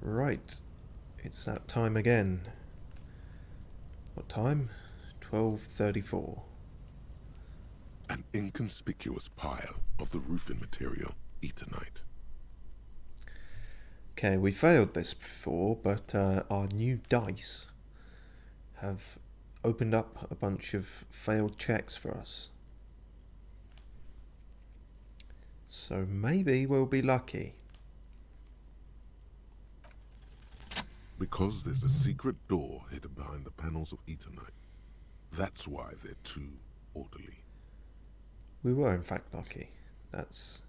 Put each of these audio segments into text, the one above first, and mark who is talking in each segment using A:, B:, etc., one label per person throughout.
A: Right, it's that time again. What time? 12:34.
B: An inconspicuous pile of the roofing material, Eternite.
A: Okay, we failed this before, but our new dice have opened up a bunch of failed checks for us. So maybe we'll be lucky.
B: Because there's a secret door hidden behind the panels of Eternite. That's why they're too orderly.
A: We were in fact lucky. That's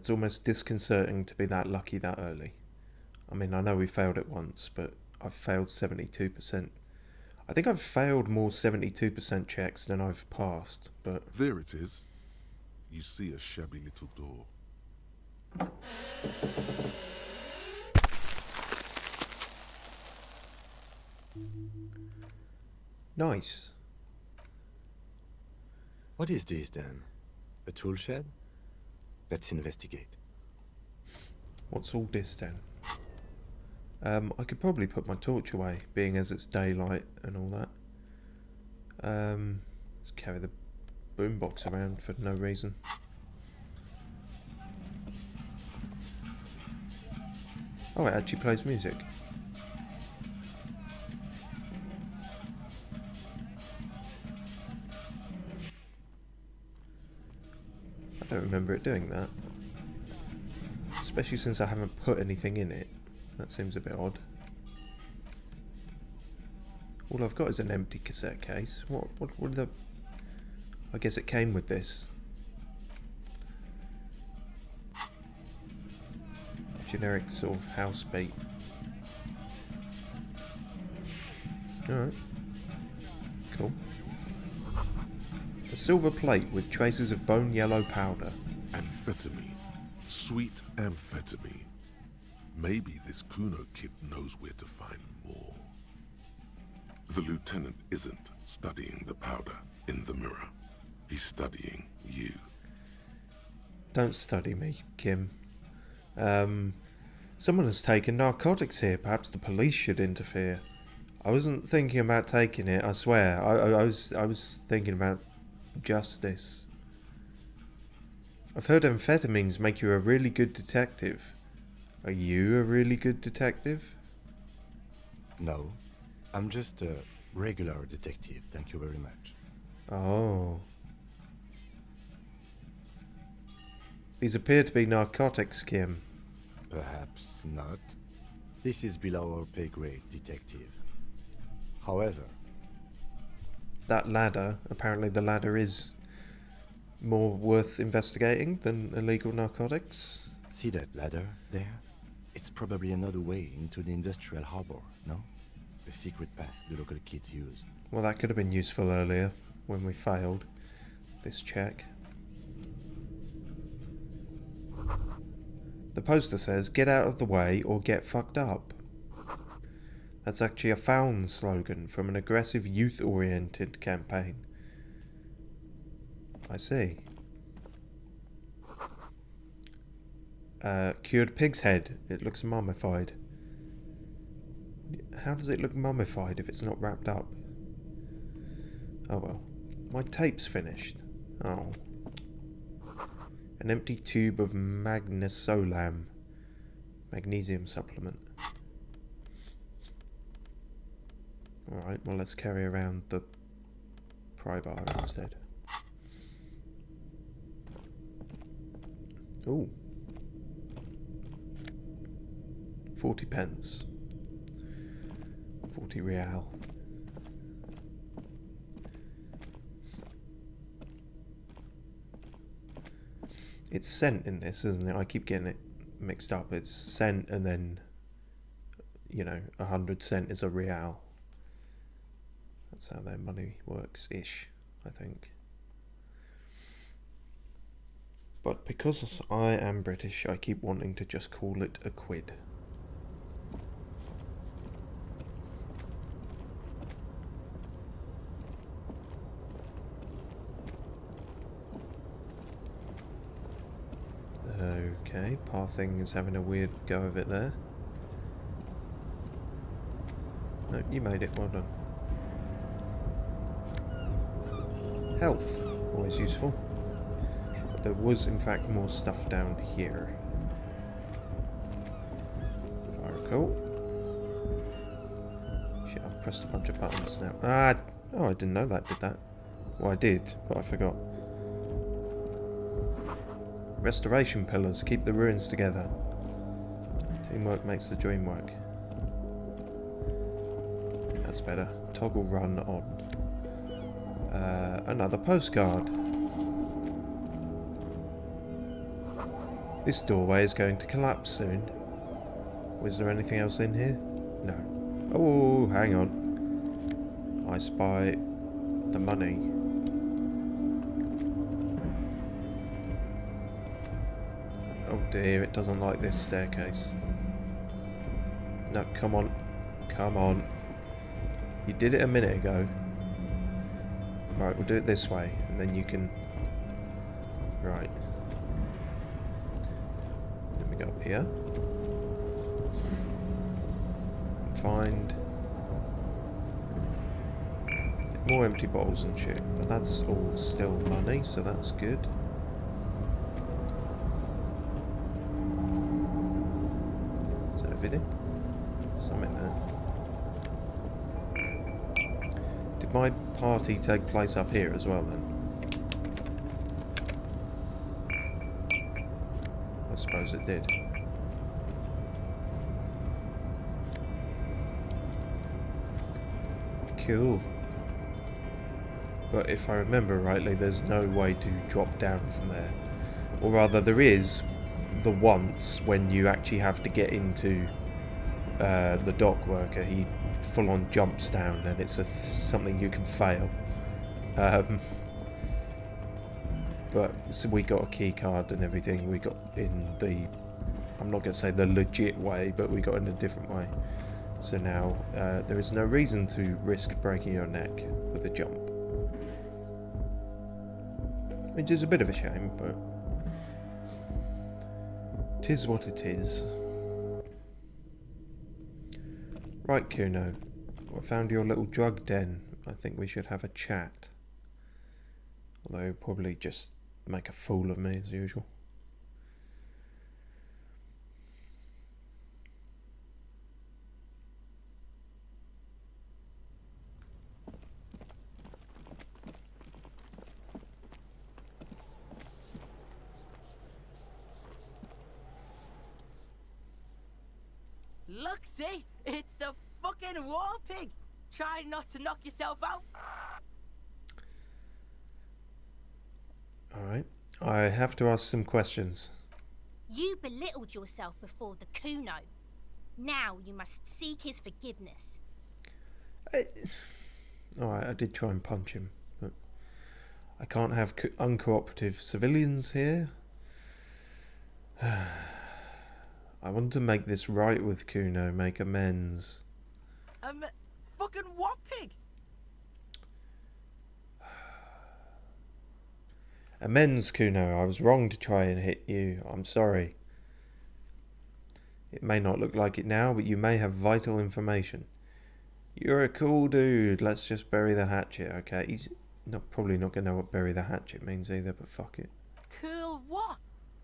A: almost disconcerting to be that lucky that early. I mean, I know we failed it once, but I've failed 72%. I think I've failed more 72% checks than I've passed, but...
B: There it is. You see a shabby little door.
A: Nice.
C: What is this then? A tool shed? Let's investigate.
A: What's all this then? I could probably put my torch away, being as it's daylight and all that. Let's carry the boombox around for no reason. Oh, it actually plays music. I don't remember it doing that. Especially since I haven't put anything in it. That seems a bit odd. All I've got is an empty cassette case. What are the... I guess it came with this. Generic sort of house beat. Alright. Cool. A silver plate with traces of bone yellow powder.
B: Amphetamine. Sweet amphetamine. Maybe this Kuno kid knows where to find more. The lieutenant isn't studying the powder in the mirror. He's studying you.
A: Don't study me, Kim. Someone has taken narcotics here. Perhaps the police should interfere. I wasn't thinking about taking it, I swear. I was thinking about justice. I've heard amphetamines make you a really good detective. Are you a really good detective?
C: No, I'm just a regular detective, thank you very much.
A: Oh. These appear to be narcotics, Kim.
C: Perhaps not. This is below our pay grade, detective. However...
A: That ladder, apparently the ladder is more worth investigating than illegal narcotics.
C: See that ladder there? It's probably another way into the industrial harbor, no? The secret path the local kids use.
A: Well, that could have been useful earlier, when we failed this check. The poster says, "Get out of the way or get fucked up." That's actually a Found slogan from an aggressive youth-oriented campaign. I see. Cured pig's head. It looks mummified. How does it look mummified if it's not wrapped up? Oh well. My tape's finished. Oh. An empty tube of magnesolam. Magnesium supplement. Alright, well let's carry around the pry bar instead. Ooh. 40 pence. 40 real. It's cent in this, isn't it? I keep getting it mixed up. It's cent and then, you know, 100 cent is a real. That's how their money works-ish, I think. But because I am British, I keep wanting to just call it a quid. Okay, Pathing is having a weird go of it there. No, you made it. Well done. Health. Always useful. But there was, in fact, more stuff down here. If I recall. Shit, I've pressed a bunch of buttons now. Ah! Oh, I didn't know that did that. Well, I did, but I forgot. Restoration pillars. Keep the ruins together. Teamwork makes the dream work. That's better. Toggle run on. Another postcard. This doorway is going to collapse soon. Was there anything else in here? No. Oh, hang on. I spy the money. Oh dear, it doesn't like this staircase. No, come on. Come on. You did it a minute ago. Right, we'll do it this way, and then you can... Right. Then we go up here. Find... more empty bottles and shit. But that's all still money, so that's good. Is that everything? Something there. Did my party take place up here as well then? I suppose it did. Cool. But if I remember rightly, there's no way to drop down from there. Or rather, there is the once when you actually have to get into the dock worker. He full-on jumps down, and it's something you can fail. But so we got a key card and everything. We got in the, I'm not going to say the legit way, but we got in a different way. So now there is no reason to risk breaking your neck with a jump. Which is a bit of a shame, but 'tis what it is. Right, Kuno. I found your little drug den. I think we should have a chat. Although probably just make a fool of me as usual.
D: Look, see? It's the fucking war pig! Try not to knock yourself out.
A: Alright. I have to ask some questions.
E: You belittled yourself before the Kuno. Now you must seek his forgiveness.
A: Alright, I did try and punch him, but I can't have uncooperative civilians here. I want to make this right with Kuno, make amends.
D: Fucking what pig?
A: Amends, Kuno. I was wrong to try and hit you. I'm sorry. It may not look like it now, but you may have vital information. You're a cool dude. Let's just bury the hatchet, okay? He's probably not going to know what bury the hatchet means either, but fuck it.
D: Cool what?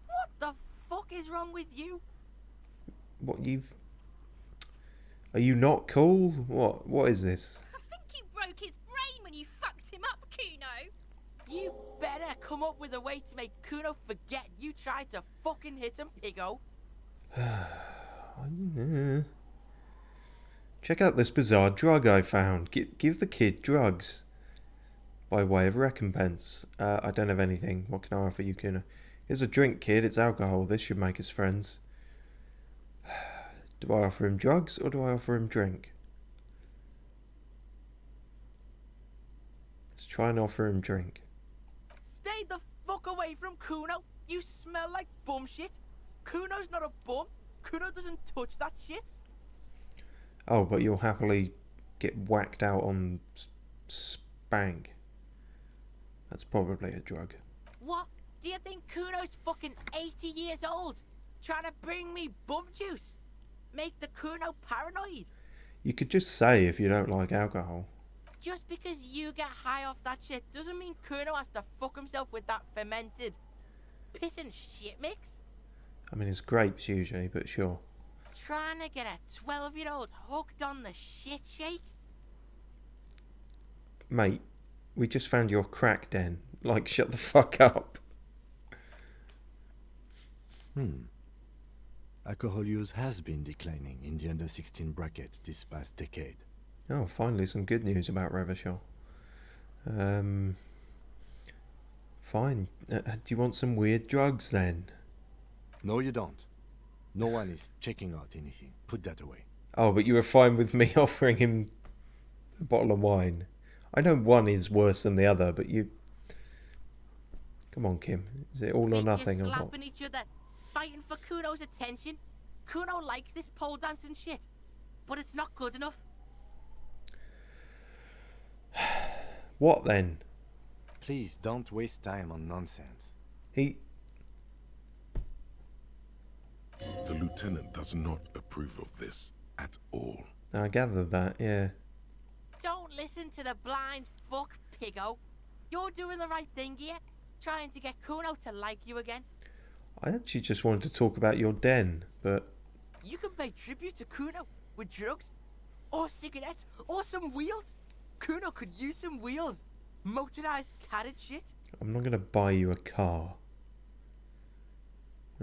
D: What the fuck is wrong with you?
A: What, are you not cool? What is this?
E: I think you broke his brain when you fucked him up, Kuno.
D: You better come up with a way to make Kuno forget you tried to fucking hit him, piggo.
A: Check out this bizarre drug I found. Give the kid drugs. By way of recompense. I don't have anything. What can I offer you, Kuno? Here's a drink, kid. It's alcohol. This should make us friends. Do I offer him drugs or do I offer him drink? Let's try and offer him drink.
D: Stay the fuck away from Kuno. You smell like bum shit. Kuno's not a bum. Kuno doesn't touch that shit.
A: Oh, but you'll happily get whacked out on spank. That's probably a drug.
D: What? Do you think Kuno's fucking 80 years old? Trying to bring me bum juice? Make the Kuno paranoid?
A: You could just say if you don't like alcohol.
D: Just because you get high off that shit doesn't mean Kuno has to fuck himself with that fermented piss and shit mix.
A: I mean, it's grapes usually, but sure.
D: Trying to get a 12-year-old hooked on the shit shake?
A: Mate, we just found your crack den. Like, shut the fuck up.
C: Alcohol use has been declining in the under 16 bracket this past decade.
A: Oh, finally some good news about Revachol. Fine. Do you want some weird drugs then?
C: No, you don't. No one is checking out anything. Put that away.
A: Oh, but you were fine with me offering him a bottle of wine. I know one is worse than the other, but you... Come on, Kim. Is it all or nothing?
D: Just
A: Or what?
D: slapping each other, fighting for Kuno's attention. Kuno likes this pole dancing shit, but it's not good enough.
A: What then?
C: Please don't waste time on nonsense.
A: He...
B: The lieutenant does not approve of this at all.
A: I gathered that, yeah.
D: Don't listen to the blind fuck, piggo. You're doing the right thing here, trying to get Kuno to like you again.
A: I actually just wanted to talk about your den, but...
D: You can pay tribute to Kuno with drugs, or cigarettes, or some wheels. Kuno could use some wheels. Motorized carriage shit.
A: I'm not going to buy you a car.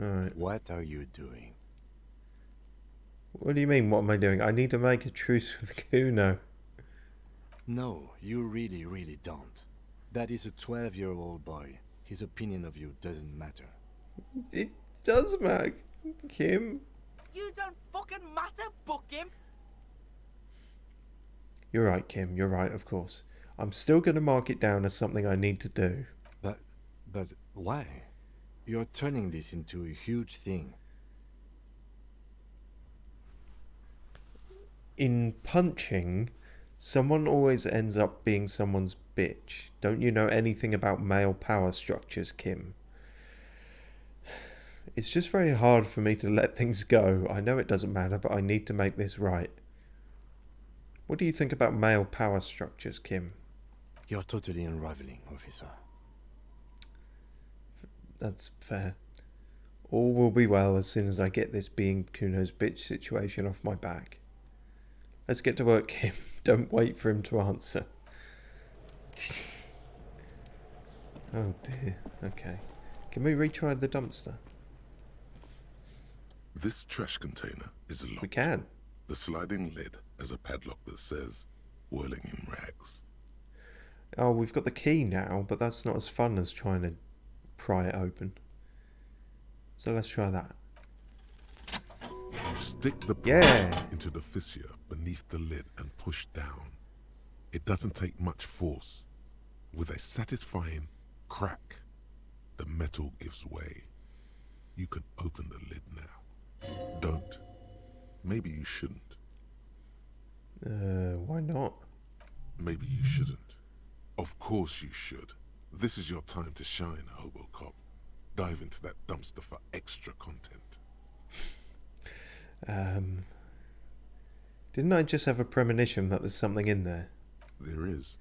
A: Alright.
C: What are you doing?
A: What do you mean, what am I doing? I need to make a truce with Kuno.
C: No, you really, really don't. That is a 12-year-old boy. His opinion of you doesn't matter.
A: It does matter, Kim.
D: You don't fucking matter, book him.
A: You're right, Kim. You're right, of course. I'm still going to mark it down as something I need to do.
C: But why? You're turning this into a huge thing.
A: In punching, someone always ends up being someone's bitch. Don't you know anything about male power structures, Kim? It's just very hard for me to let things go. I know it doesn't matter, but I need to make this right. What do you think about male power structures, Kim?
C: You're totally unraveling, officer.
A: That's fair. All will be well as soon as I get this being Kuno's bitch situation off my back. Let's get to work, Kim. Don't wait for him to answer. Oh dear. Okay. Can we retry the dumpster?
B: This trash container is locked.
A: We can.
B: The sliding lid has a padlock that says, whirling in rags.
A: Oh, we've got the key now, but that's not as fun as trying to pry it open. So let's try that.
B: Stick the
A: Yeah.
B: pry into the fissure beneath the lid and push down. It doesn't take much force. With a satisfying crack, the metal gives way. You can open the lid now. Don't. Maybe you shouldn't.
A: Why not?
B: Maybe you shouldn't. Of course you should. This is your time to shine, Hobocop. Dive into that dumpster for extra content.
A: Didn't I just have a premonition that there's something in there?
B: There is,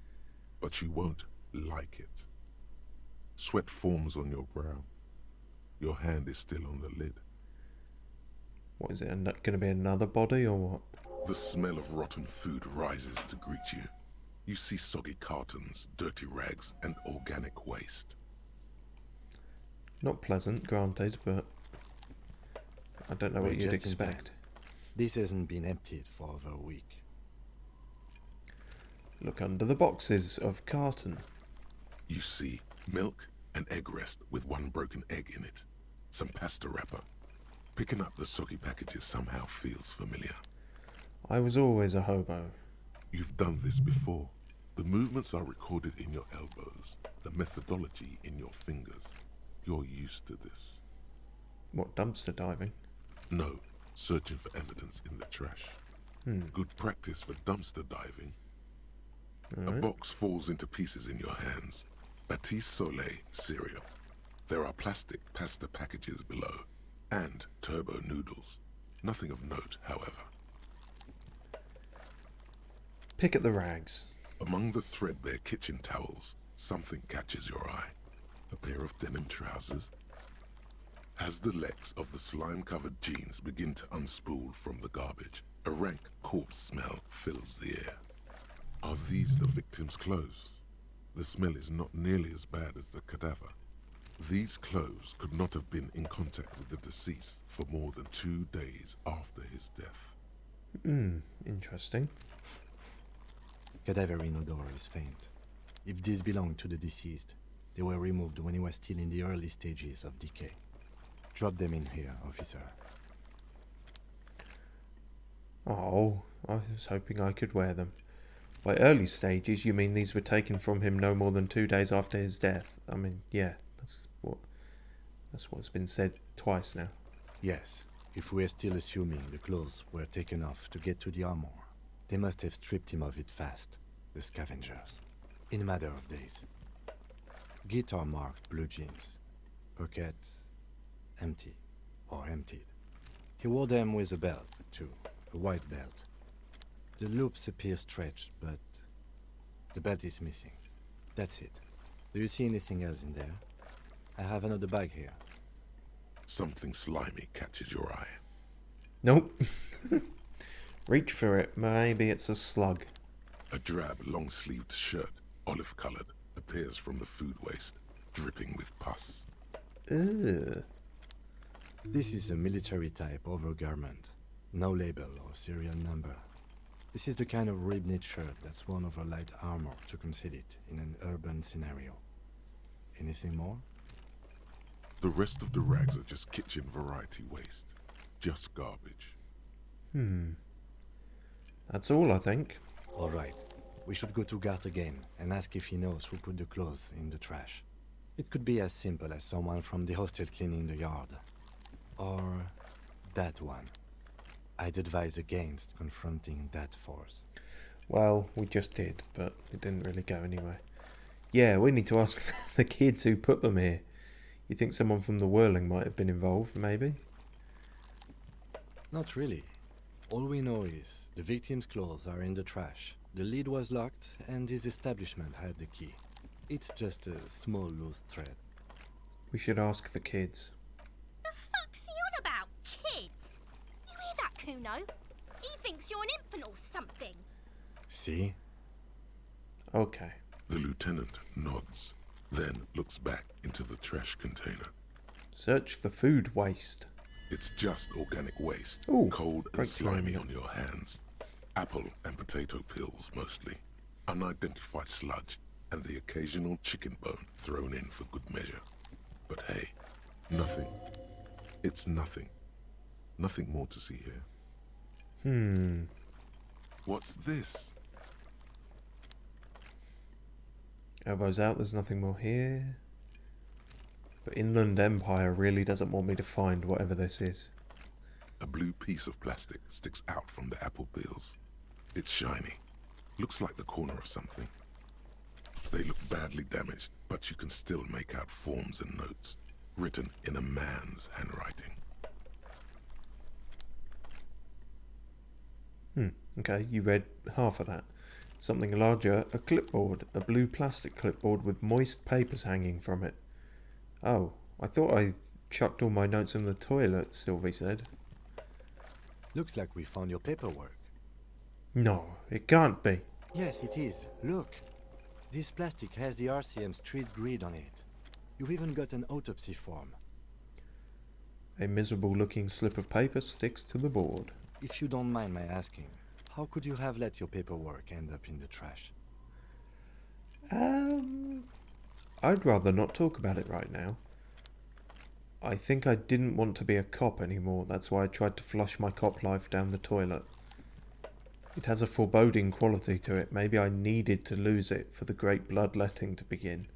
B: but you won't like it. Sweat forms on your brow. Your hand is still on the lid.
A: What is it? Going to be another body or what?
B: The smell of rotten food rises to greet you. You see soggy cartons, dirty rags, and organic waste.
A: Not pleasant, granted, but I don't know
C: We're
A: what you'd
C: just in time.
A: expect.
C: This hasn't been emptied for over a week.
A: Look under the boxes of carton.
B: You see milk and egg rest with one broken egg in it. Some pasta wrapper. Picking up the soggy packages somehow feels familiar.
A: I was always a hobo.
B: You've done this before. The movements are recorded in your elbows, the methodology in your fingers. You're used to this.
A: What, dumpster diving?
B: No, searching for evidence in the trash. Good practice for dumpster diving. A box falls into pieces in your hands. Batiste Soleil cereal. There are plastic pasta packages below, and turbo noodles. Nothing of note, however.
A: pick at the rags.
B: Among the threadbare kitchen towels, something catches your eye. A pair of denim trousers. As the legs of the slime-covered jeans begin to unspool from the garbage, a rank corpse smell fills the air. Are these the victim's clothes? The smell is not nearly as bad as the cadaver. These clothes could not have been in contact with the deceased for more than 2 days after his death.
A: Interesting.
C: Cadaverine odor is faint. If these belong to the deceased, they were removed when he was still in the early stages of decay. Drop them in here, officer.
A: Oh, I was hoping I could wear them. By early stages, you mean these were taken from him no more than 2 days after his death? I mean, yeah, that's what's been said twice now.
C: Yes, if we're still assuming the clothes were taken off to get to the armor, they must have stripped him of it fast, the scavengers, in a matter of days. Guitar-marked blue jeans, pockets empty or emptied. He wore them with a belt, too, a white belt. The loops appear stretched, but the belt is missing. That's it. Do you see anything else in there? I have another bag here.
B: Something slimy catches your eye.
A: Nope. Reach for it. Maybe it's a slug.
B: A drab, long-sleeved shirt, olive-colored, appears from the food waste, dripping with pus.
A: Ugh.
C: This is a military-type overgarment. No label or serial number. This is the kind of rib-knit shirt that's worn over light armor to conceal it in an urban scenario. Anything more?
B: The rest of the rags are just kitchen variety waste. Just garbage.
A: That's all, I think.
C: All right. We should go to Gart again and ask if he knows who put the clothes in the trash. It could be as simple as someone from the hostel cleaning the yard. Or that one. I'd advise against confronting that force.
A: Well, we just did, but it didn't really go anywhere. Yeah, we need to ask the kids who put them here. You think someone from the whirling might have been involved, maybe?
C: Not really. All we know is the victim's clothes are in the trash. The lid was locked, and his establishment had the key. It's just a small loose thread.
A: We should ask the kids.
E: The fuck's he on about, kids? You hear that, Kuno? He thinks you're an infant or something.
C: See?
A: Okay.
B: The lieutenant nods, then looks back into the trash container.
A: Search for food waste.
B: It's just organic waste,
A: Ooh,
B: cold and
A: great
B: slimy
A: slimy.
B: on your hands. Apple and potato peels, mostly. Unidentified sludge, and the occasional chicken bone thrown in for good measure. But hey, nothing. It's nothing. Nothing more to see here. What's this?
A: Elbows out, there's nothing more here. But Inland Empire really doesn't want me to find whatever this is.
B: A blue piece of plastic sticks out from the apple peels. It's shiny. Looks like the corner of something. They look badly damaged, but you can still make out forms and notes, written in a man's handwriting.
A: Okay, you read half of that. Something larger, a clipboard, a blue plastic clipboard with moist papers hanging from it. Oh, I thought I chucked all my notes in the toilet, Sylvie said.
C: Looks like we found your paperwork.
A: No, it can't be.
C: Yes, it is. Look. This plastic has the RCM street grid on it. You've even got an autopsy form.
A: A miserable looking slip of paper sticks to the board.
C: If you don't mind my asking, how could you have let your paperwork end up in the trash?
A: I'd rather not talk about it right now. I think I didn't want to be a cop anymore. That's why I tried to flush my cop life down the toilet. It has a foreboding quality to it. Maybe I needed to lose it for the great bloodletting to begin.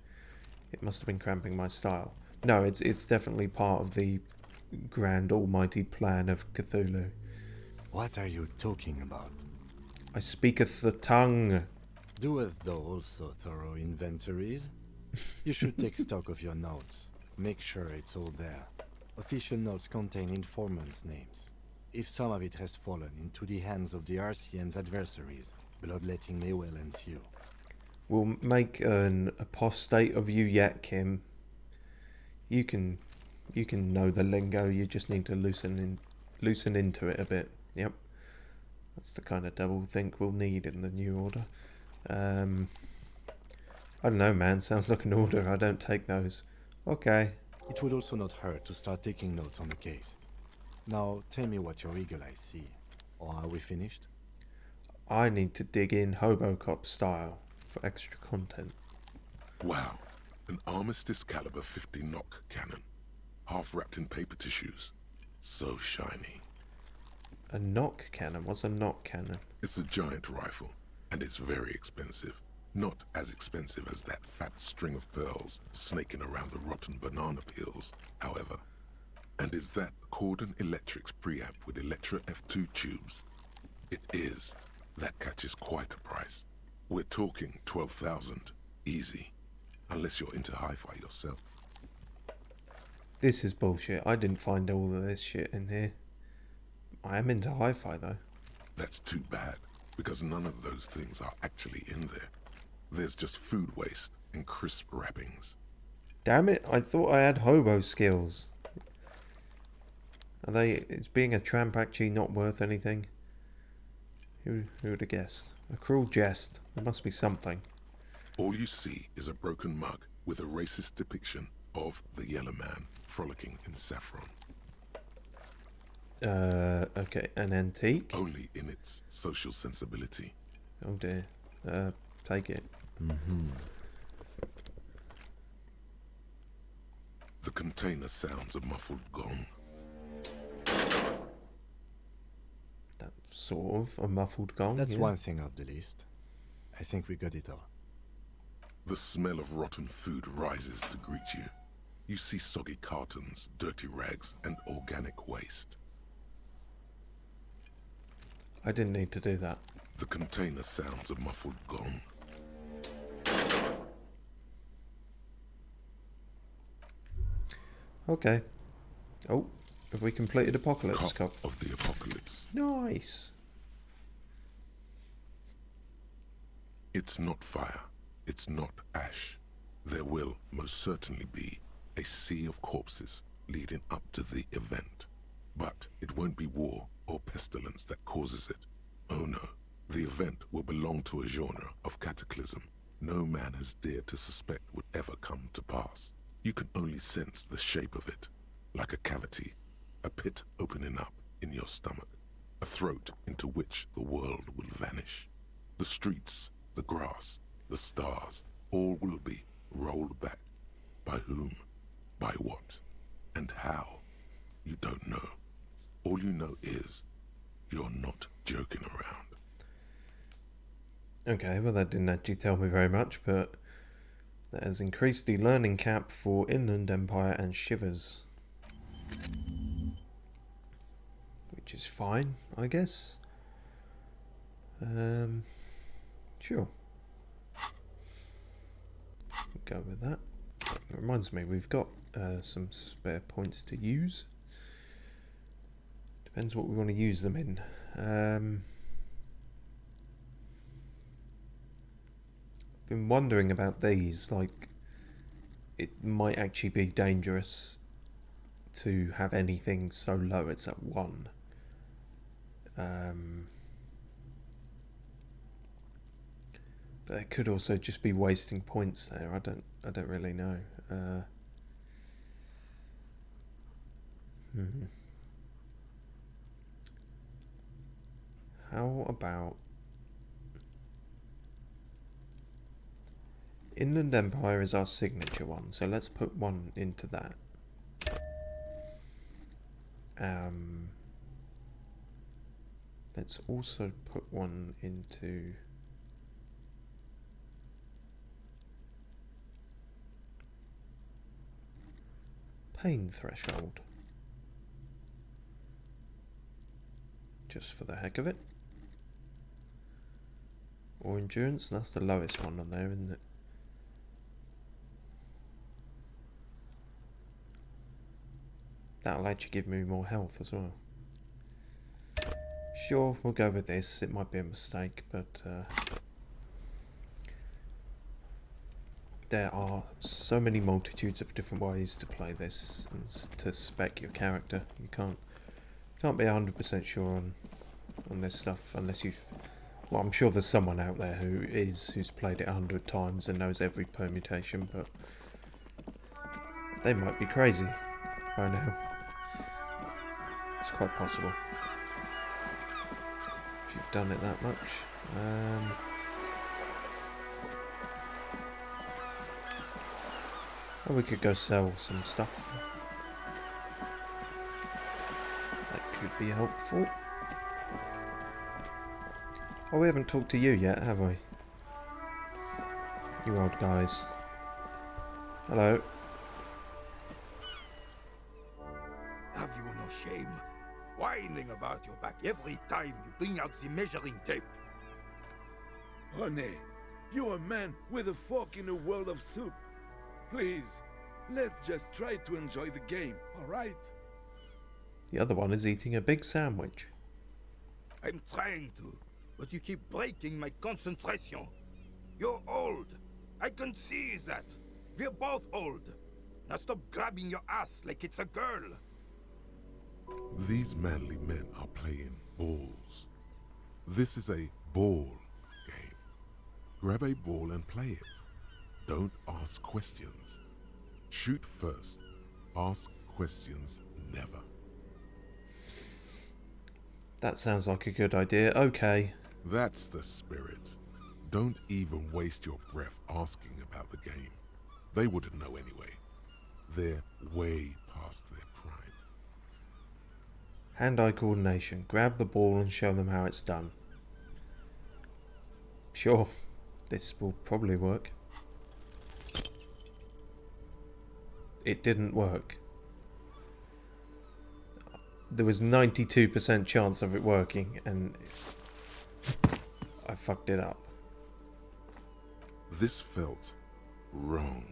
A: It must have been cramping my style. No, it's definitely part of the grand almighty plan of Cthulhu.
C: What are you talking about?
A: I speaketh the tongue.
C: Doeth thou also thorough inventories? You should take stock of your notes. Make sure it's all there. Official notes contain informants' names. if some of it has fallen into the hands of the RCM's adversaries, bloodletting may well ensue.
A: We'll make an apostate of you yet, Kim. You can know the lingo. You just need to loosen into it a bit. Yep, that's the kind of double think we'll need in the new order. I don't know, man. Sounds like an order. I don't take those. Okay.
C: It would also not hurt to start taking notes on the case. Now, tell me what your eagle eyes see. Or are we finished?
A: I need to dig in Hobocop style for extra content.
B: Wow, an Armistice caliber 50 knock cannon, half wrapped in paper tissues. So shiny.
A: A knock cannon? What's a knock cannon?
B: It's a giant rifle, and it's very expensive. Not as expensive as that fat string of pearls snaking around the rotten banana peels, however. And is that Cordon Electric's preamp with Electra F2 tubes? It is. That catches quite a price. We're talking 12,000, easy. Unless you're into hi-fi yourself.
A: This is bullshit. I didn't find all of this shit in here. I am into hi-fi though.
B: That's too bad, because none of those things are actually in there. There's just food waste and crisp wrappings.
A: Damn it, I thought I had hobo skills. Is being a tramp actually not worth anything? Who would have guessed? A cruel jest. There must be something.
B: All you see is a broken mug with a racist depiction of the Yellow Man frolicking in saffron.
A: Okay, an antique?
B: Only in its social sensibility.
A: Oh dear. Take it.
B: The container sounds a muffled gong.
A: That's sort of a muffled gong.
C: That's
A: yeah.
C: one thing off the list. I think we got it all.
B: The smell of rotten food rises to greet you. You see soggy cartons, dirty rags, and organic waste.
A: I didn't need to do that.
B: The container sounds a muffled gong.
A: Okay. Oh, have we completed Apocalypse
B: Cop
A: Cup?
B: of the Apocalypse.
A: Nice.
B: It's not fire. It's not ash. There will most certainly be a sea of corpses leading up to the event. But it won't be war or pestilence that causes it. Oh no. The event will belong to a genre of cataclysm no man has dared to suspect would ever come to pass. You can only sense the shape of it, like a cavity, a pit opening up in your stomach, a throat into which the world will vanish. The streets, the grass, the stars, all will be rolled back. By whom? By what? And how? You don't know. All you know is, you're not joking around.
A: Okay, well that didn't actually tell me very much, but that has increased the learning cap for Inland Empire and Shivers. Which is fine, I guess. Sure. Go with that. It reminds me, we've got some spare points to use. Depends what we want to use them in. Been wondering about these, like it might actually be dangerous to have anything so low it's at 1. But it could also just be wasting points there. I don't really know. How about Inland Empire is our signature one, so let's put one into that. Let's also put one into Pain Threshold. Just for the heck of it. Or Endurance, that's the lowest one on there, isn't it? That'll actually give me more health as well. Sure, we'll go with this. It might be a mistake, but there are so many multitudes of different ways to play this and to spec your character. You can't be 100% sure on this stuff unless you've... Well, I'm sure there's someone out there who's played it 100 times and knows every permutation, but they might be crazy by now. It's quite possible. If you've done it that much. Or we could go sell some stuff. That could be helpful. Oh, we haven't talked to you yet, have we? You old guys. Hello.
F: Have you no shame? Whining about your back every time you bring out the measuring tape.
G: René, you're a man with a fork in a world of soup. Please, let's just try to enjoy the game, alright?
A: The other one is eating a big sandwich.
F: I'm trying to, but you keep breaking my concentration. You're old. I can see that. We're both old. Now stop grabbing your ass like it's a girl.
B: These manly men are playing balls. This is a ball game. Grab a ball and play it. Don't ask questions. Shoot first. Ask questions never.
A: That sounds like a good idea. Okay.
B: That's the spirit. Don't even waste your breath asking about the game. They wouldn't know anyway. They're way past their prime.
A: Hand-eye coordination. Grab the ball and show them how it's done. Sure. This will probably work. It didn't work. There was 92% chance of it working, and I fucked it up.
B: This felt wrong.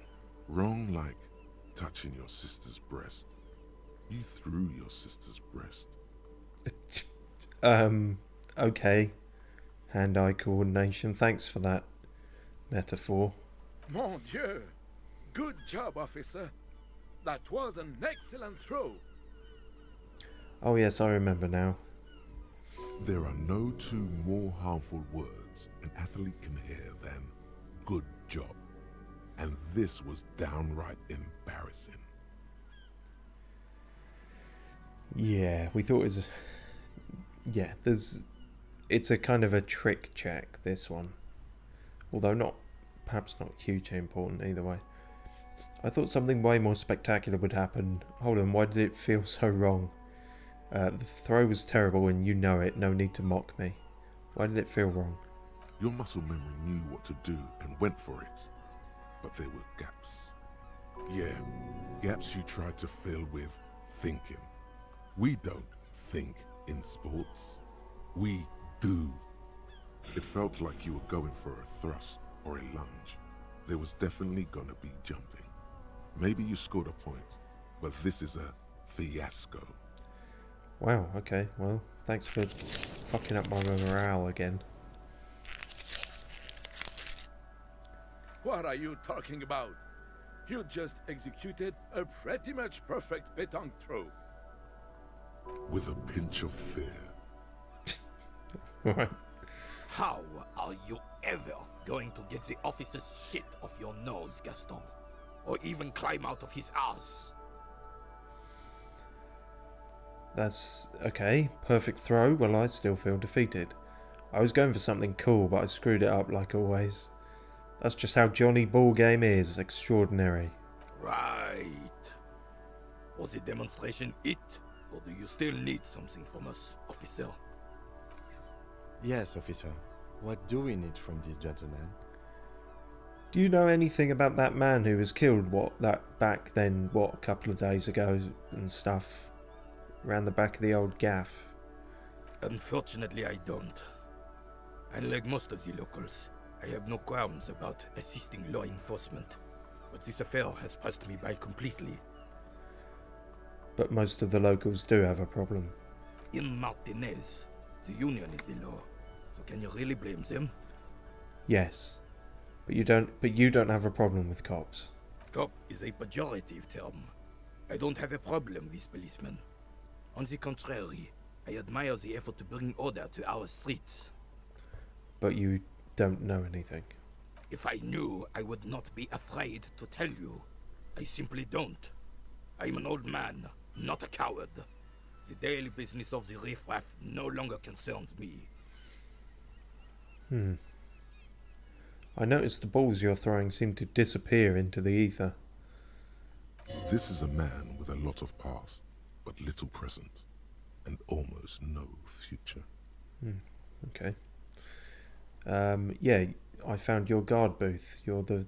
B: Wrong like touching your sister's breast. You threw your sister's breast.
A: Okay. Hand-eye coordination. Thanks for that metaphor.
G: Mon Dieu! Good job, officer. That was an excellent throw.
A: Oh yes, I remember now.
B: There are no two more harmful words an athlete can hear than good job. And this was downright embarrassing.
A: Yeah, we thought it was... Yeah, it's a kind of a trick check, this one. Although perhaps not hugely important either way. I thought something way more spectacular would happen. Hold on, why did it feel so wrong? The throw was terrible and you know it, no need to mock me. Why did it feel wrong?
B: Your muscle memory knew what to do and went for it. But there were gaps. Yeah, gaps you tried to fill with thinking. We don't think in sports. We do. It felt like you were going for a thrust or a lunge. There was definitely gonna be jumping. Maybe you scored a point, but this is a fiasco.
A: Wow, okay, well, thanks for fucking up my morale again.
G: What are you talking about? You just executed a pretty much perfect pétanque throw.
B: With a pinch of fear.
A: Right.
F: How are you ever going to get the officer's shit off your nose, Gaston? Or even climb out of his ass?
A: That's okay. Perfect throw. Well, I still feel defeated. I was going for something cool, but I screwed it up like always. That's just how Johnny Ballgame is. Extraordinary.
F: Right. Was the demonstration it? Or do you still need something from us, officer?
C: Yes, officer. What do we need from this gentleman?
A: Do you know anything about that man who was killed, a couple of days ago and stuff? Around the back of the old gaff.
F: Unfortunately, I don't. Unlike most of the locals, I have no qualms about assisting law enforcement. But this affair has passed me by completely.
A: But most of the locals do have a problem.
F: In Martinez, The Union is the law, so can you really blame them?
A: Yes. But you don't have a problem with cops.
F: Cop is a pejorative term. I don't have a problem with policemen. On the contrary, I admire the effort to bring order to our streets.
A: But you don't know anything.
F: If I knew, I would not be afraid to tell you. I simply don't. I'm an old man, not a coward. The daily business of the riffraff no longer concerns me.
A: I noticed the balls you're throwing seem to disappear into the ether.
B: This is a man with a lot of past, but little present, and almost no future.
A: Okay. Yeah, I found your guard booth. You're the...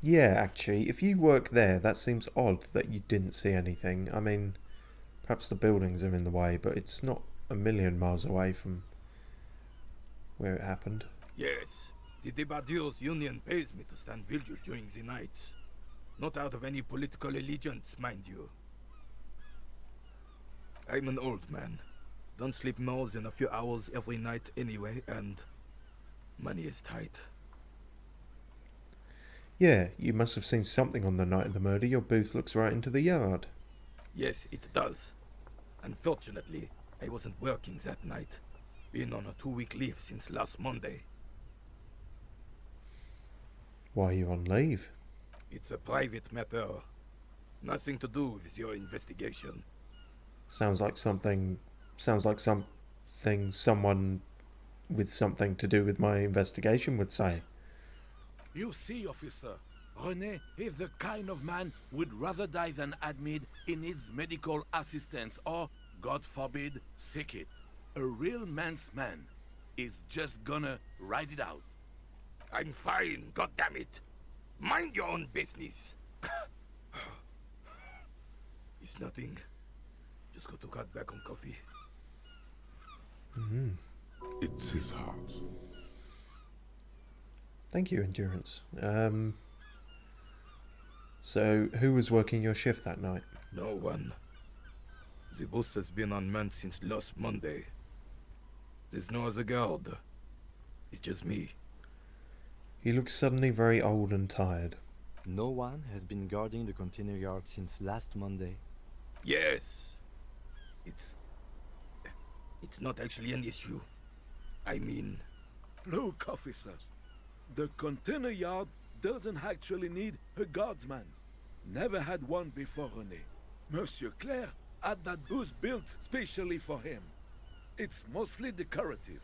A: Yeah, actually, if you work there, that seems odd that you didn't see anything. I mean, perhaps the buildings are in the way, but it's not a million miles away from where it happened.
F: Yes, the Debardeurs Union pays me to stand vigil during the nights. Not out of any political allegiance, mind you. I'm an old man. Don't sleep more than a few hours every night anyway, and money is tight.
A: Yeah, you must have seen something on the night of the murder. Your booth looks right into the yard.
F: Yes, it does. Unfortunately, I wasn't working that night. Been on a 2-week leave since last Monday.
A: Why are you on leave?
F: It's a private matter. Nothing to do with your investigation.
A: Sounds like something someone with something to do with my investigation would say.
G: You see, officer, René is the kind of man would rather die than admit he needs medical assistance or, God forbid, sick it. A real man's man is just gonna ride it out.
F: I'm fine, goddammit. Mind your own business. It's nothing. Just got to cut back on coffee.
B: It's his heart.
A: Thank you, Endurance. So, who was working your shift that night?
F: No one. The bus has been unmanned since last Monday. There's no other guard. It's just me.
A: He looks suddenly very old and tired.
C: No one has been guarding the container yard since last Monday.
F: Yes. It's not actually an issue. I mean...
G: Look, officer. The container yard doesn't actually need a guardsman. Never had one before, René. Monsieur Claire had that booth built specially for him. It's mostly decorative.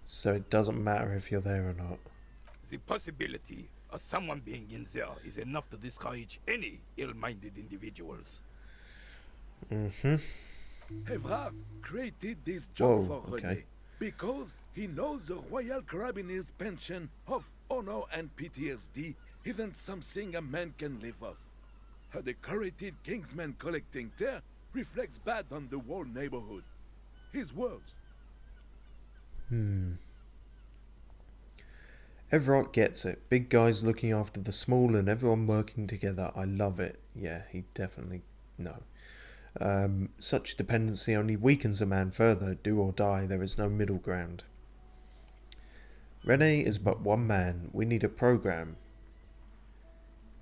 A: So it doesn't matter if you're there or not.
F: The possibility of someone being in there is enough to discourage any ill-minded individuals.
G: Evrard created this job
A: Whoa,
G: for René
A: okay.
G: because he knows the Royal Carabiniers' pension of honor and PTSD isn't something a man can live off. A decorated Kingsman collecting tear reflects bad on the whole neighborhood. His words.
A: Everett gets it. Big guys looking after the small and everyone working together. I love it. Yeah, he definitely... No. Such dependency only weakens a man further. Do or die. There is no middle ground. René is but one man. We need a program.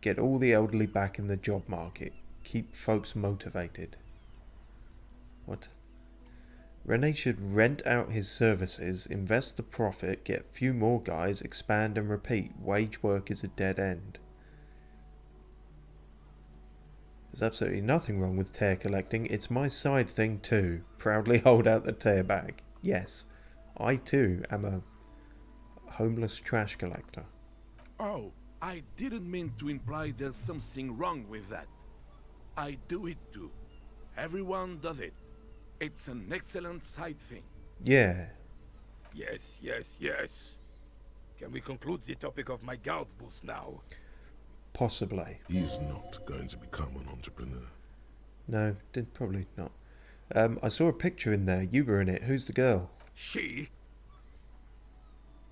A: Get all the elderly back in the job market. Keep folks motivated. What? René should rent out his services, invest the profit, get a few more guys, expand and repeat. Wage work is a dead end. There's absolutely nothing wrong with tear collecting. It's my side thing too. Proudly hold out the tear bag. Yes, I too am a homeless trash collector.
G: Oh, I didn't mean to imply there's something wrong with that. I do it too. Everyone does it. It's an excellent side thing.
A: Yeah.
F: Yes, yes, yes. Can we conclude the topic of my guard booth now?
A: Possibly.
B: He's not going to become an entrepreneur.
A: No, probably not. I saw a picture in there. You were in it. Who's the girl?
F: She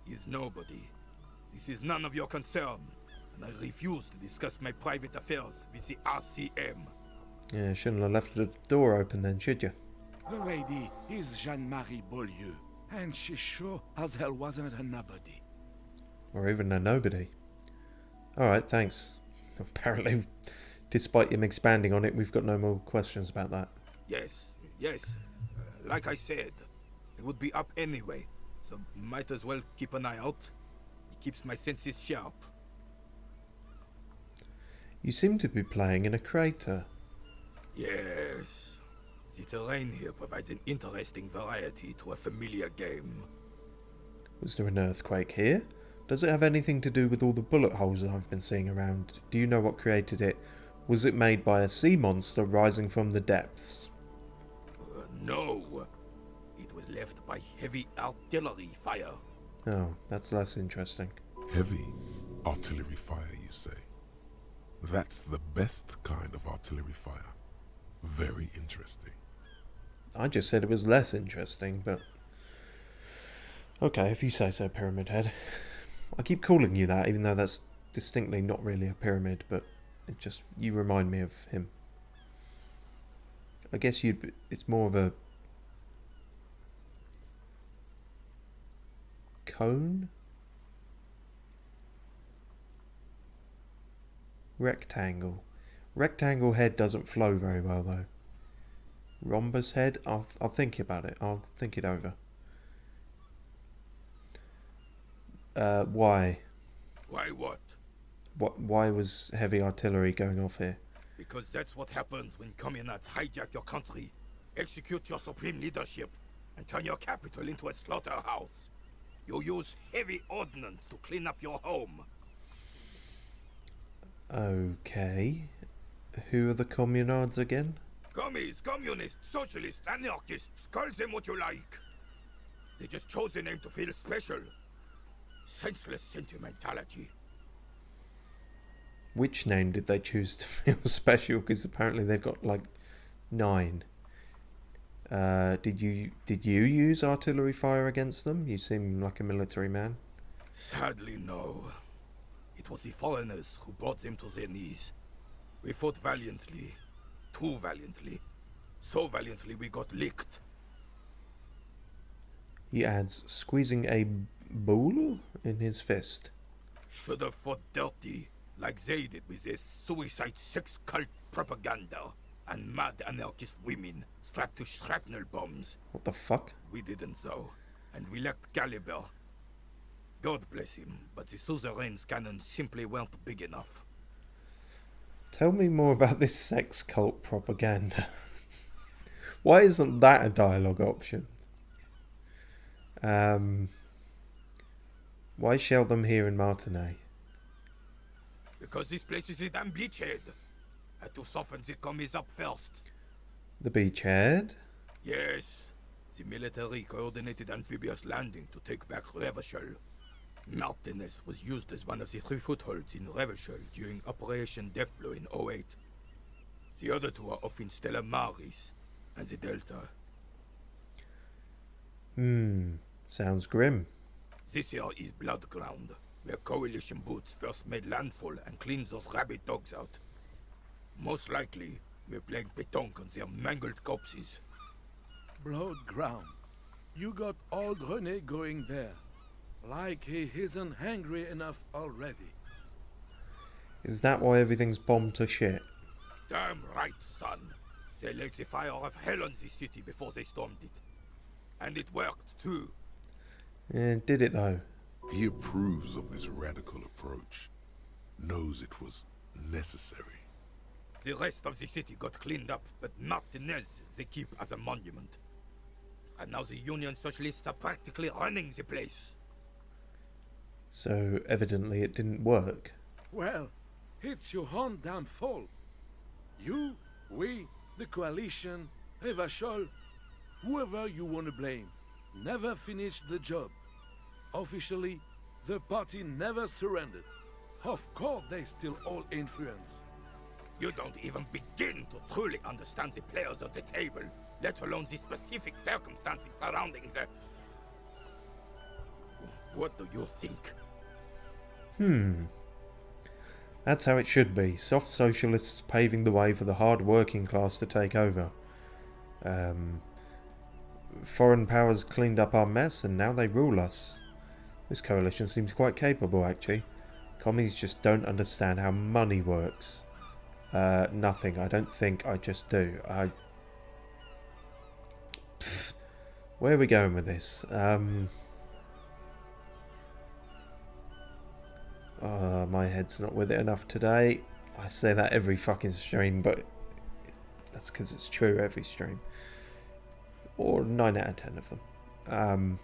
F: is nobody. This is none of your concern. And I refuse to discuss my private affairs with the RCM.
A: Yeah, shouldn't have left the door open then, should you?
G: The lady is Jeanne-Marie Beaulieu, and she sure as hell wasn't a nobody.
A: Or even a nobody. Alright, thanks. Apparently, despite him expanding on it, we've got no more questions about that.
F: Yes, yes. Like I said, it would be up anyway, so might as well keep an eye out. It keeps my senses sharp.
A: You seem to be playing in a crater.
F: Yes. The terrain here provides an interesting variety to a familiar game.
A: Was there an earthquake here? Does it have anything to do with all the bullet holes I've been seeing around? Do you know what created it? Was it made by a sea monster rising from the depths?
F: No. It was left by heavy artillery fire.
A: Oh, that's less interesting.
B: Heavy artillery fire, you say? That's the best kind of artillery fire. Very interesting.
A: I just said it was less interesting, but... Okay, if you say so, Pyramid Head. I keep calling you that, even though that's distinctly not really a pyramid, but it just... You remind me of him. I guess it's more of a... cone? Rectangle. Rectangle head doesn't flow very well, though. Rhombus head? I'll think about it. I'll think it over. Why?
F: Why what?
A: Why was heavy artillery going off here?
F: Because that's what happens when communards hijack your country, execute your supreme leadership, and turn your capital into a slaughterhouse. You use heavy ordnance to clean up your home.
A: Okay. Who are the communards again?
F: Commies, communists, socialists, anarchists, call them what you like. They just chose the name to feel special. Senseless sentimentality.
A: Which name did they choose to feel special? Because apparently they've got like 9. Did you use artillery fire against them? You seem like a military man.
F: Sadly, no. It was the foreigners who brought them to their knees. We fought valiantly. Too valiantly. So valiantly we got licked.
A: He adds, squeezing a bull in his fist.
F: Should have fought dirty, like they did with their suicide sex cult propaganda and mad anarchist women strapped to shrapnel bombs.
A: What the fuck?
F: We didn't though, and we lacked caliber. God bless him, but the suzerain's cannons simply weren't big enough.
A: Tell me more about this sex cult propaganda. Why isn't that a dialogue option? Why shell them here in Martinez?
F: Because this place is a damn beachhead. Had to soften the commies up first.
A: The beachhead?
F: Yes. The military coordinated amphibious landing to take back Revachol. Martinez was used as one of the 3 footholds in Revachol during Operation Deathblow in 08. The other 2 are off in Stella Maris and the Delta.
A: Sounds grim.
F: This here is Blood Ground, where coalition boots first made landfall and cleaned those rabid dogs out. Most likely, we're playing pétanque on their mangled corpses.
G: Blood ground. You got old René going there. Like he isn't hungry enough already.
A: Is that why everything's bombed to shit?
F: Damn right, son. They let the fire of hell on the city before they stormed it. And it worked, too.
A: Did it though?
B: He approves of this radical approach. Knows it was necessary.
F: The rest of the city got cleaned up, but Martinez they keep as a monument. And now the Union Socialists are practically running the place.
A: So evidently it didn't work.
G: Well, it's your own damn fault. You, we, the coalition, Revachol, whoever you want to blame, never finished the job. Officially, the party never surrendered. Of course they still all influence.
F: You don't even begin to truly understand the players at the table, let alone the specific circumstances surrounding the... What do you think?
A: That's how it should be. Soft socialists paving the way for the hard working class to take over. Foreign powers cleaned up our mess and now they rule us. This coalition seems quite capable, actually. Commies just don't understand how money works. Nothing. I don't think. I just do. Pfft. Where are we going with this? My head's not with it enough today. I say that every fucking stream, but that's because it's true every stream. Or 9 out of 10 of them.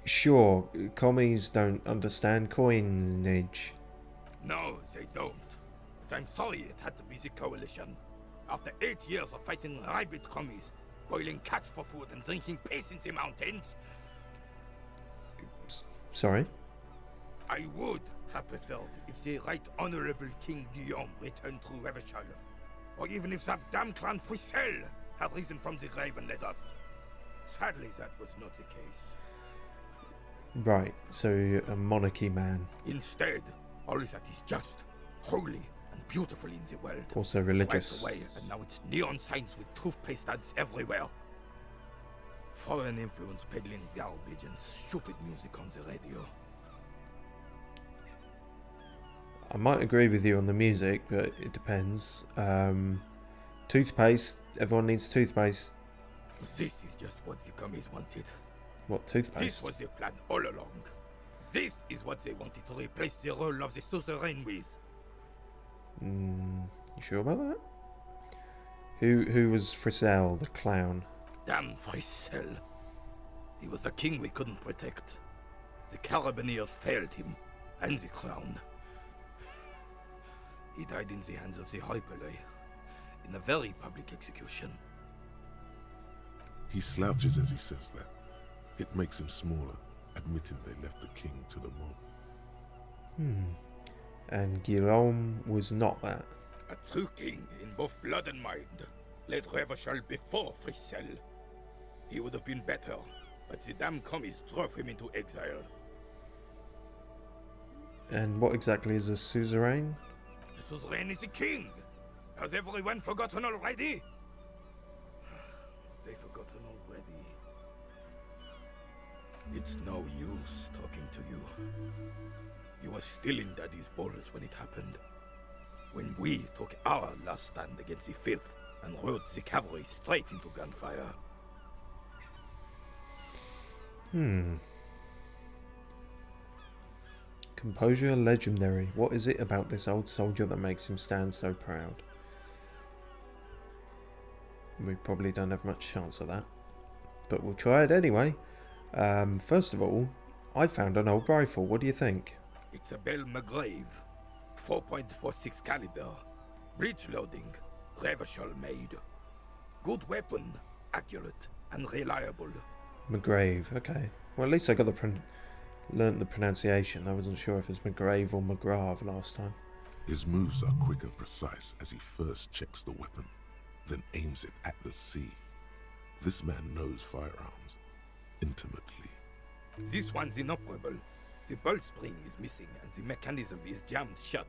A: Sure, commies don't understand coinage.
F: No, they don't. But I'm sorry it had to be the coalition. After 8 years of fighting rabid commies, boiling cats for food and drinking piss in the mountains,
A: Sorry?
F: I would have preferred if the Right Honorable King Guillaume returned through Revachol. Or even if that damn clan Frisel had risen from the grave and led us. Sadly, that was not the case.
A: Right, so you're a monarchy man.
F: Instead, all that is just, holy, and beautiful in the world.
A: Also religious.
F: Swiped away, and now it's neon signs with toothpaste ads everywhere. Foreign influence peddling garbage and stupid music on the radio.
A: I might agree with you on the music, but it depends. Toothpaste. Everyone needs toothpaste.
F: This is just what the commies wanted.
A: What, toothpaste?
F: This was their plan all along. This is what they wanted to replace the role of the suzerain with.
A: You sure about that? Who was Frisel, the clown?
F: Damn Frisel. He was the king we couldn't protect. The Carabineers failed him, and the clown. He died in the hands of the Hyperlay, in a very public execution.
B: He slouches as he says that. It makes him smaller, admitting they left the king to the mob.
A: And Guillaume was not that.
F: A true king in both blood and mind led Revachol before Frisel. He would have been better, but the damn commies drove him into exile.
A: And what exactly is a suzerain?
F: The suzerain is the king! Has everyone forgotten already? They forgotten already. It's no use talking to you. You were still in Daddy's balls when it happened. When we took our last stand against the Filth and rode the cavalry straight into gunfire.
A: Composure legendary. What is it about this old soldier that makes him stand so proud? We probably don't have much chance of that, but we'll try it anyway. First of all, I found an old rifle. What do you think?
F: It's a Bell McGrave, 4.46 caliber, breech loading, Revachol made. Good weapon, accurate and reliable.
A: McGrave. Okay. Well, at least I got learnt the pronunciation. I wasn't sure if it's McGrave or McGrav last time.
B: His moves are quick and precise as he first checks the weapon, then aims it at the sea. This man knows firearms intimately.
F: This one's inoperable. The bolt spring is missing and the mechanism is jammed shut.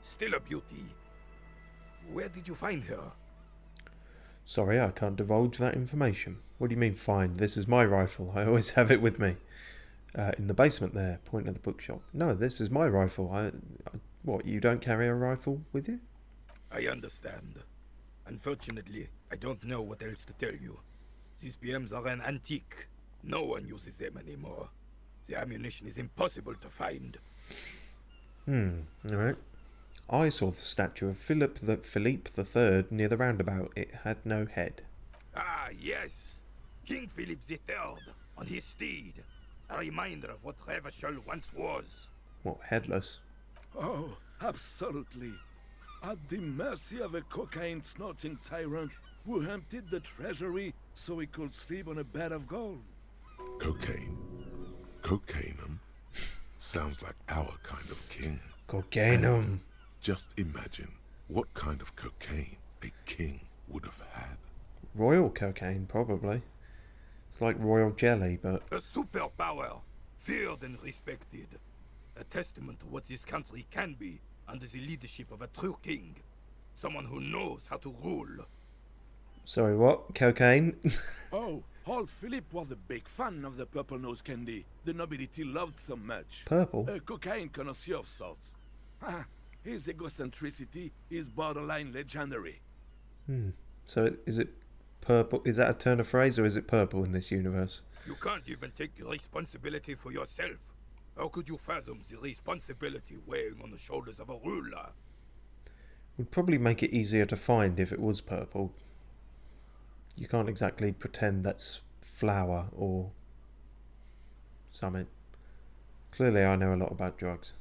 F: Still a beauty. Where did you find her?
A: Sorry, I can't divulge that information. What do you mean find? This is my rifle. I always have it with me. In the basement there, pointing at the bookshop. No, this is my rifle. What, you don't carry a rifle with you?
F: I understand. Unfortunately, I don't know what else to tell you. These BMs are an antique. No one uses them anymore. The ammunition is impossible to find.
A: Alright. I saw the statue of Philippe III near the roundabout. It had no head.
F: Ah, yes. King Philip III, on his steed. A reminder of what Revachol once was.
A: What, headless?
G: Oh, absolutely. At the mercy of a cocaine-snorting tyrant who emptied the treasury so he could sleep on a bed of gold.
B: Cocaine. Cocainum. Sounds like our kind of king.
A: Cocainum.
B: Just imagine what kind of cocaine a king would have had.
A: Royal cocaine, probably. It's like royal jelly, but...
F: A superpower, feared and respected. A testament to what this country can be under the leadership of a true king. Someone who knows how to rule.
A: Sorry, what? Cocaine?
G: Oh, old Philip was a big fan of the purple nose candy the nobility loved so much.
A: Purple?
G: A cocaine connoisseur of sorts. His egocentricity is borderline legendary.
A: So is it purple? Is that a turn of phrase, or is it purple in this universe?
F: You can't even take the responsibility for yourself. How could you fathom the responsibility weighing on the shoulders of a ruler?
A: Would probably make it easier to find if it was purple. You can't exactly pretend that's flour or something. Clearly I know a lot about drugs.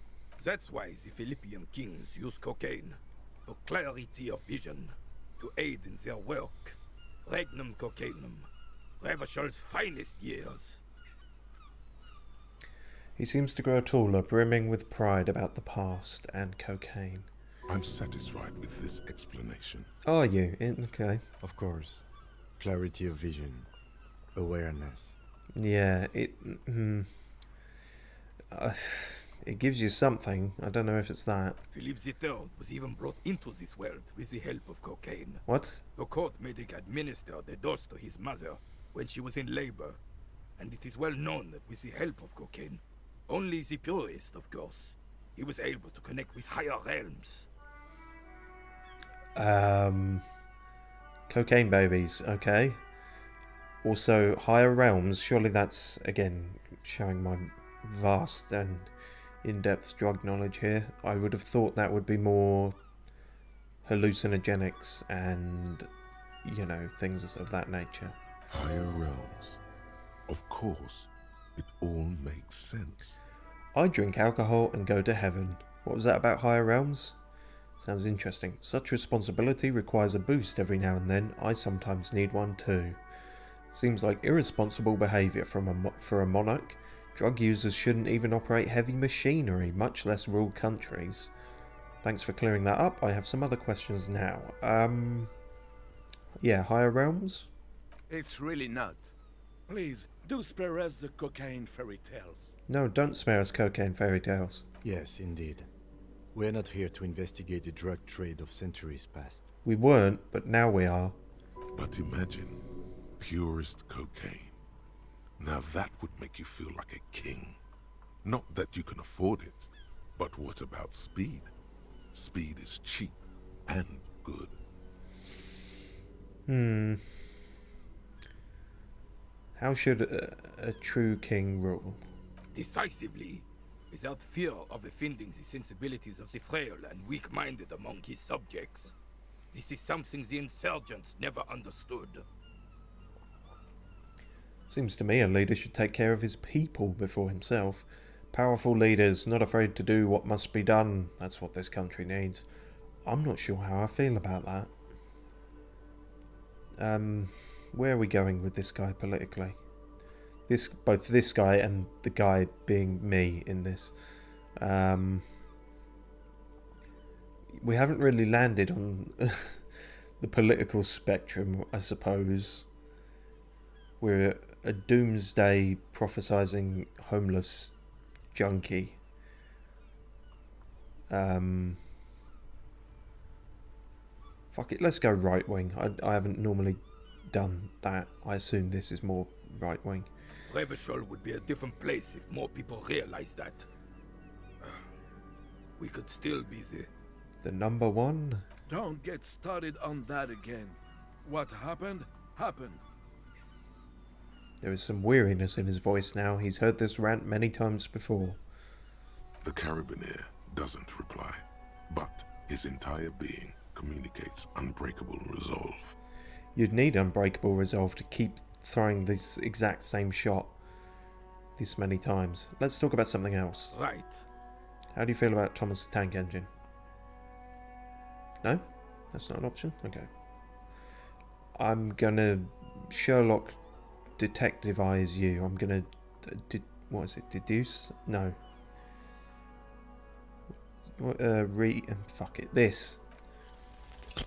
F: That's why the Philippian kings use cocaine, for clarity of vision, to aid in their work. Regnum cocainum, Revishal's finest years.
A: He seems to grow taller, brimming with pride about the past and cocaine.
B: I'm satisfied with this explanation.
A: Are you? Okay.
C: Of course. Clarity of vision. Awareness.
A: Yeah, it gives you something. I don't know if it's that.
F: Philip III was even brought into this world with the help of cocaine.
A: What?
F: The court made him administer the dose to his mother when she was in labor, and it is well known that with the help of cocaine, only the purest, of course, he was able to connect with higher realms.
A: Cocaine babies, okay. Also, higher realms, surely that's, again, showing my vast and in-depth drug knowledge here. I would have thought that would be more hallucinogenics and, you know, things of that nature.
B: Higher realms. Of course, it all makes sense.
A: I drink alcohol and go to heaven. What was that about higher realms? Sounds interesting. Such responsibility requires a boost every now and then. I sometimes need one too. Seems like irresponsible behaviour for a monarch. Drug users shouldn't even operate heavy machinery, much less rule countries. Thanks for clearing that up. I have some other questions now. Yeah, higher realms?
G: It's really not. Please, do spare us the cocaine fairy tales.
A: No, don't spare us cocaine fairy tales.
C: Yes, indeed. We're not here to investigate the drug trade of centuries past.
A: We weren't, but now we are.
B: But imagine, purest cocaine. Now that would make you feel like a king. Not that you can afford it, but what about speed? Speed is cheap and good.
A: How should a true king rule?
F: Decisively, without fear of offending the sensibilities of the frail and weak-minded among his subjects. This is something the insurgents never understood.
A: Seems to me a leader should take care of his people before himself. Powerful leaders, not afraid to do what must be done. That's what this country needs. I'm not sure how I feel about that. Where are we going with this guy politically? Both this guy and the guy being me in this. We haven't really landed on the political spectrum, I suppose. We're a doomsday prophesizing homeless junkie. Fuck it, let's go right wing. I haven't normally done that. I assume this is more right wing.
F: Revachol would be a different place if more people realize that. We could still be
A: the number one.
G: Don't get started on that again. What happened, happened.
A: There is some weariness in his voice now. He's heard this rant many times before.
B: The Carabiner doesn't reply, but his entire being communicates unbreakable resolve.
A: You'd need unbreakable resolve to keep throwing this exact same shot this many times. Let's talk about something else.
F: right.
A: How do you feel about Thomas the Tank Engine? No? That's not an option? Okay. I'm gonna Sherlock detectivize you. I'm gonna... what is it? Deduce? No. Fuck it. This.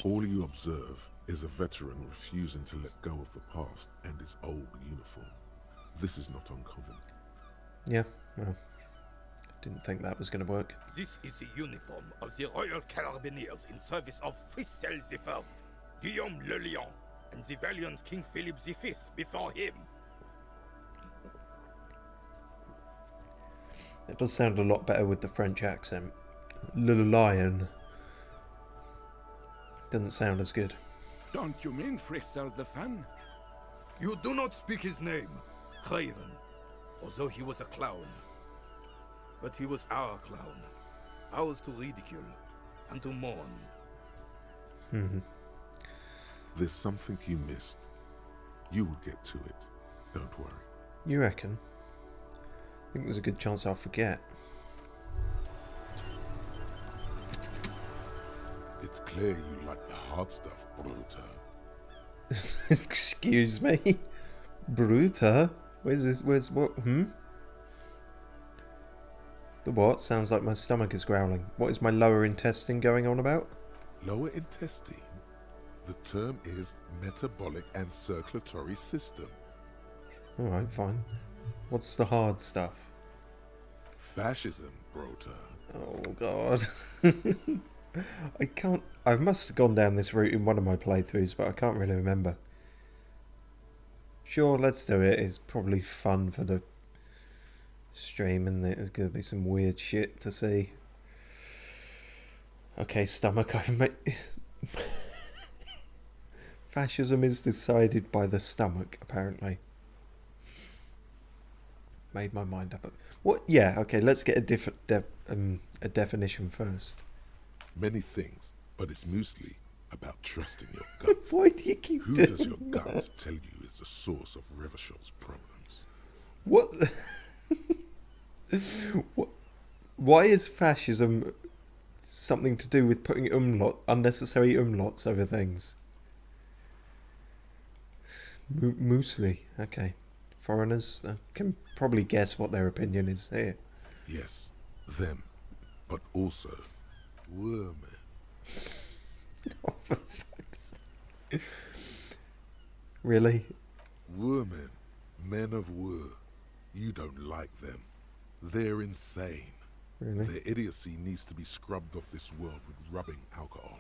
B: All you observe is a veteran refusing to let go of the past and his old uniform. This is not uncommon.
A: Yeah, well, I didn't think that was going to work.
F: This is the uniform of the Royal Carabineers in service of Frissel I, Guillaume le Lion, and the valiant King Philip V before him.
A: It does sound a lot better with the French accent. Le Lion doesn't sound as good.
G: Don't you mean Freestyle the Fan?
F: You do not speak his name, Craven, although he was a clown. But he was our clown, ours to ridicule and to mourn.
B: There's something you missed. You'll get to it. Don't worry.
A: You reckon? I think there's a good chance I'll forget.
B: It's clear you like the hard stuff, Bruta.
A: Excuse me? Bruta? Where's this? Where's what? The what? Sounds like my stomach is growling. What is my lower intestine going on about?
B: Lower intestine? The term is metabolic and circulatory system.
A: Alright, fine. What's the hard stuff?
B: Fascism, Bruta.
A: Oh god. I can't... I must have gone down this route in one of my playthroughs, but I can't really remember. Sure, let's do it. It's probably fun for the stream, and there's going to be some weird shit to see. Okay, stomach, I've made... Fascism is decided by the stomach, apparently. Made my mind up. What? Yeah, okay, let's get a definition first.
B: Many things, but it's mostly about trusting your gut.
A: Why do you keep
B: Who
A: doing
B: does your
A: that?
B: gut tell you is the source of Revachol's problems?
A: What? What? Why is fascism something to do with putting unnecessary umlauts over things? Mostly, okay. Foreigners can probably guess what their opinion is here.
B: Yes, them, but also women.
A: Oh, for fuck's sake. Really?
B: Women, men of war. You don't like them. They're insane.
A: Really?
B: Their idiocy needs to be scrubbed off this world with rubbing alcohol.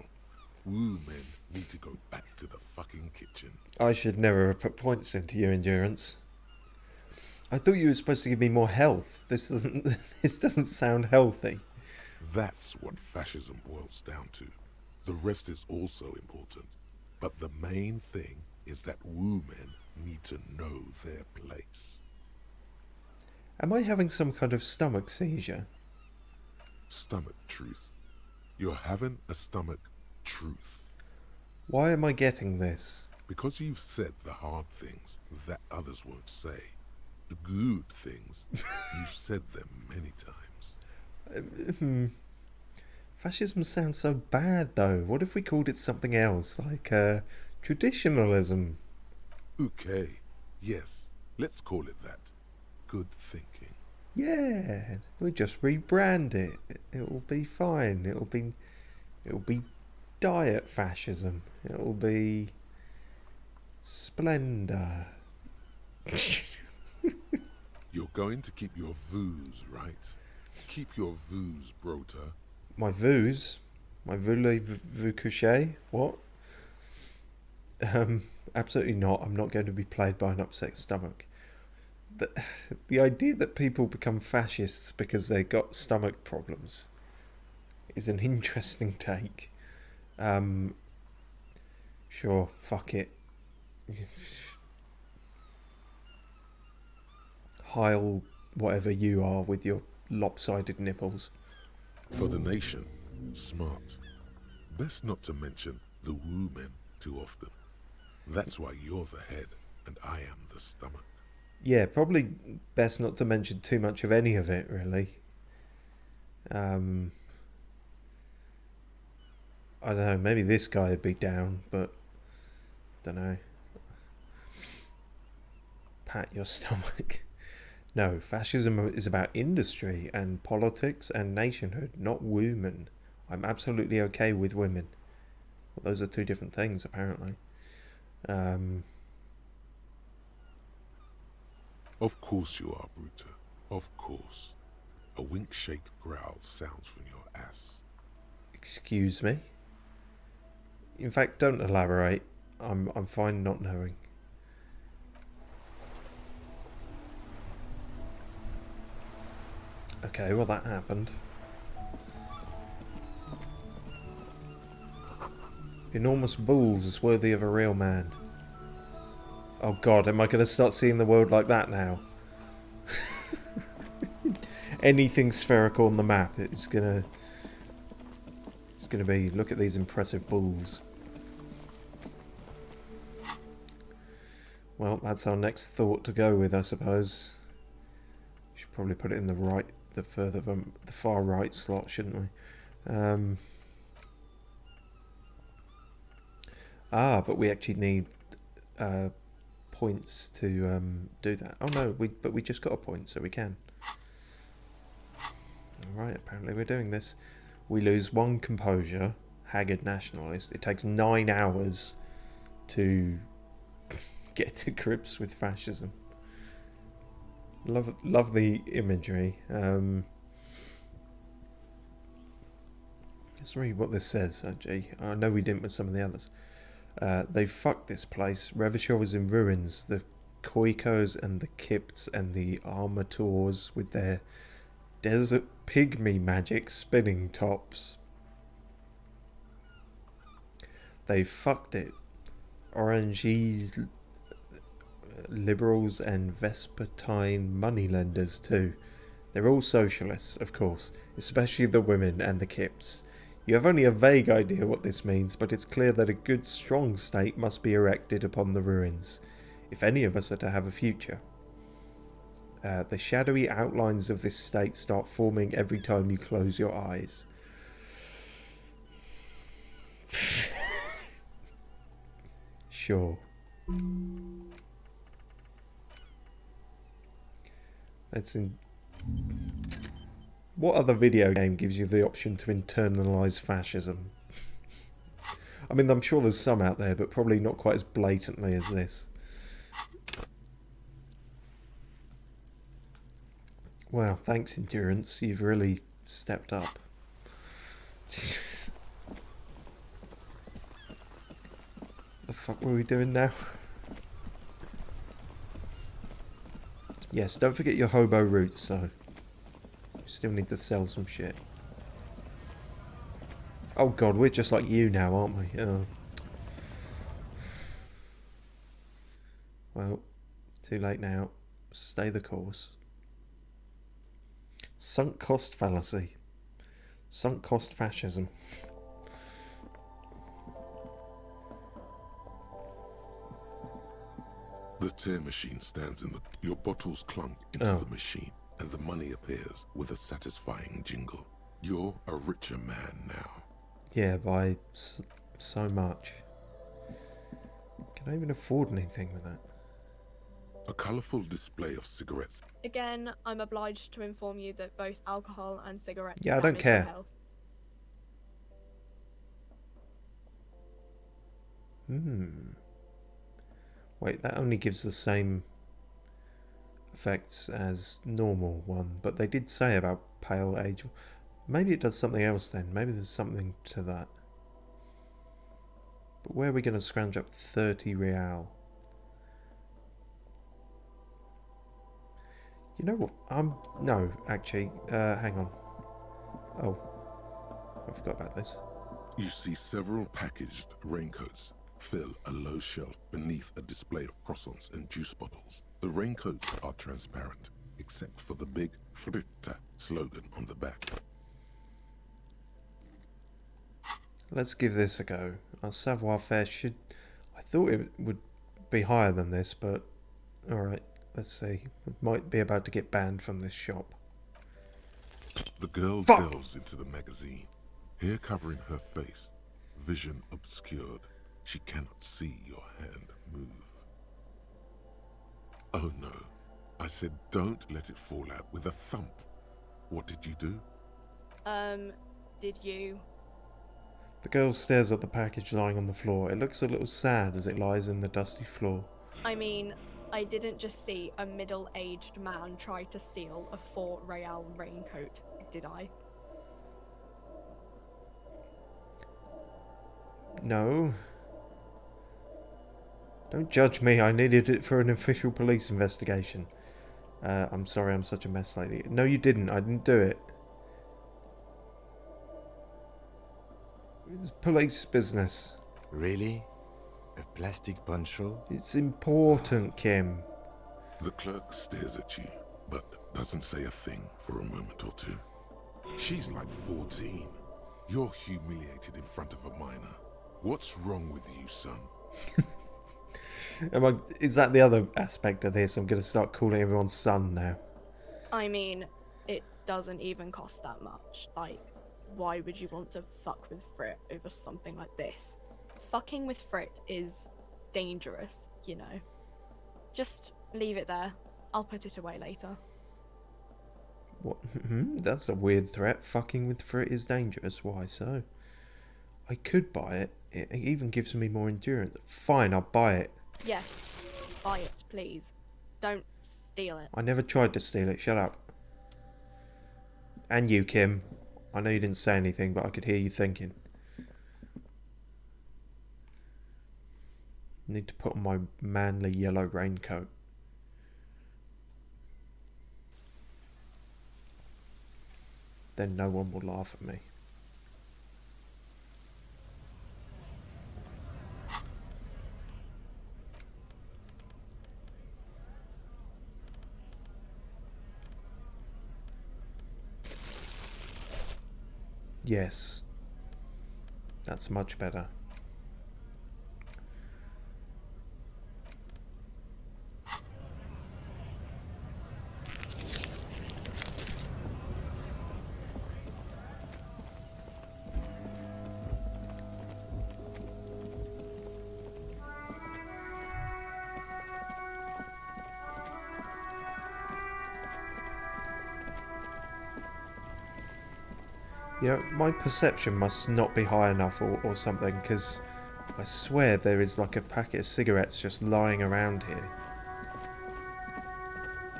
B: Woo men need to go back to the fucking kitchen.
A: I should never have put points into your endurance. I thought you were supposed to give me more health. This doesn't sound healthy.
B: That's what fascism boils down to. The rest is also important. But the main thing is that woo men need to know their place.
A: Am I having some kind of stomach seizure?
B: Stomach truth. You're having a stomach truth.
A: Why am I getting this?
B: Because you've said the hard things that others won't say. The good things, you've said them many times.
A: Fascism sounds so bad, though. What if we called it something else, like traditionalism?
B: Okay, yes, let's call it that. Good thinking.
A: Yeah, we just rebrand it. It'll be fine. It'll be diet fascism. It'll be splendor.
B: You're going to keep your vooz, right? Keep your vooz, Brota.
A: My vooz? My voulez-vous coucher? What? Absolutely not. I'm not going to be played by an upset stomach. The idea that people become fascists because they got stomach problems is an interesting take. Sure, fuck it. Heil whatever you are with your lopsided nipples.
B: For the nation, smart. Best not to mention the woo men too often. That's why you're the head and I am the stomach.
A: Yeah, probably best not to mention too much of any of it, really. I don't know, maybe this guy would be down, but don't know. Pat your stomach. No, fascism is about industry and politics and nationhood, not women. I'm absolutely okay with women. Well, those are two different things, apparently.
B: Of course you are, Bruta. Of course. A wink-shaped growl sounds from your ass.
A: Excuse me? In fact, don't elaborate. I'm fine not knowing. Okay, well that happened. Enormous bulls worthy of a real man. Oh god, am I going to start seeing the world like that now? Anything spherical on the map, it's gonna be, look at these impressive bulls. Well, that's our next thought to go with, I suppose. Should probably put it in the far right slot, shouldn't we? But we actually need points to do that. Oh no, but we just got a point, so we can. Alright, apparently we're doing this. We lose 1 composure, haggard nationalist. It takes 9 hours to get to grips with fascism. Love the imagery. Let's read what this says, actually. I know we didn't with some of the others. They fucked this place. Revachol was in ruins. The Koikos and the Kipts and the Armators with their desert pygmy magic spinning tops. They fucked it. Oranges, liberals and Vespertine moneylenders too. They're all socialists, of course, especially the women and the Kipts. You have only a vague idea what this means, but it's clear that a good, strong state must be erected upon the ruins, if any of us are to have a future. The shadowy outlines of this state start forming every time you close your eyes. Sure. That's in... What other video game gives you the option to internalise fascism? I mean, I'm sure there's some out there, but probably not quite as blatantly as this. Wow, thanks, Endurance. You've really stepped up. The fuck were we doing now? Yes, don't forget your hobo roots, though. You still need to sell some shit. Oh god, we're just like you now, aren't we? Oh. Well, too late now. Stay the course. Sunk cost fallacy. Sunk cost fascism.
B: The tear machine stands in the... Your bottles clunk into the machine, and the money appears with a satisfying jingle. You're a richer man now.
A: Yeah, by so much. Can I even afford anything with that?
B: A colourful display of cigarettes.
H: Again, I'm obliged to inform you that both alcohol and cigarettes
A: Yeah, I don't
H: damage your
A: care.
H: health.
A: Wait, that only gives the same effects as normal one, but they did say about pale age. Maybe it does something else then. Maybe there's something to that. But where are we going to scrounge up 30 real? You know what? No, actually, hang on. Oh, I forgot about this.
B: You see several packaged raincoats fill a low shelf beneath a display of croissants and juice bottles. The raincoats are transparent, except for the big Fritta slogan on the back.
A: Let's give this a go. Our savoir-faire should... I thought it would be higher than this, but... Alright, let's see. We might be about to get banned from this shop.
B: The girl delves into the magazine, hair covering her face, vision obscured. She cannot see your hand move. Oh no. I said don't let it fall out with a thump. What did you do?
H: Did you?
A: The girl stares at the package lying on the floor. It looks a little sad as it lies in the dusty floor.
H: I mean, I didn't just see a middle-aged man try to steal a 4 real raincoat, did I?
A: No. Don't judge me. I needed it for an official police investigation. I'm sorry I'm such a mess lately. No, you didn't. I didn't do it. It was police business.
C: Really? A plastic poncho?
A: It's important, Kim.
B: The clerk stares at you, but doesn't say a thing for a moment or two. She's like 14. You're humiliated in front of a minor. What's wrong with you, son?
A: Is that the other aspect of this? I'm going to start calling everyone son now.
H: I mean, it doesn't even cost that much. Like, why would you want to fuck with Frit over something like this? Fucking with Frit is dangerous, you know. Just leave it there. I'll put it away later.
A: What? That's a weird threat. Fucking with Frit is dangerous. Why so? I could buy it. It even gives me more endurance. Fine, I'll buy it.
H: Yes, buy it, please. Don't steal it.
A: I never tried to steal it. Shut up. And you, Kim. I know you didn't say anything, but I could hear you thinking. Need to put on my manly yellow raincoat. Then no one will laugh at me. Yes. That's much better. You know, my perception must not be high enough or something, because I swear there is like a packet of cigarettes just lying around here.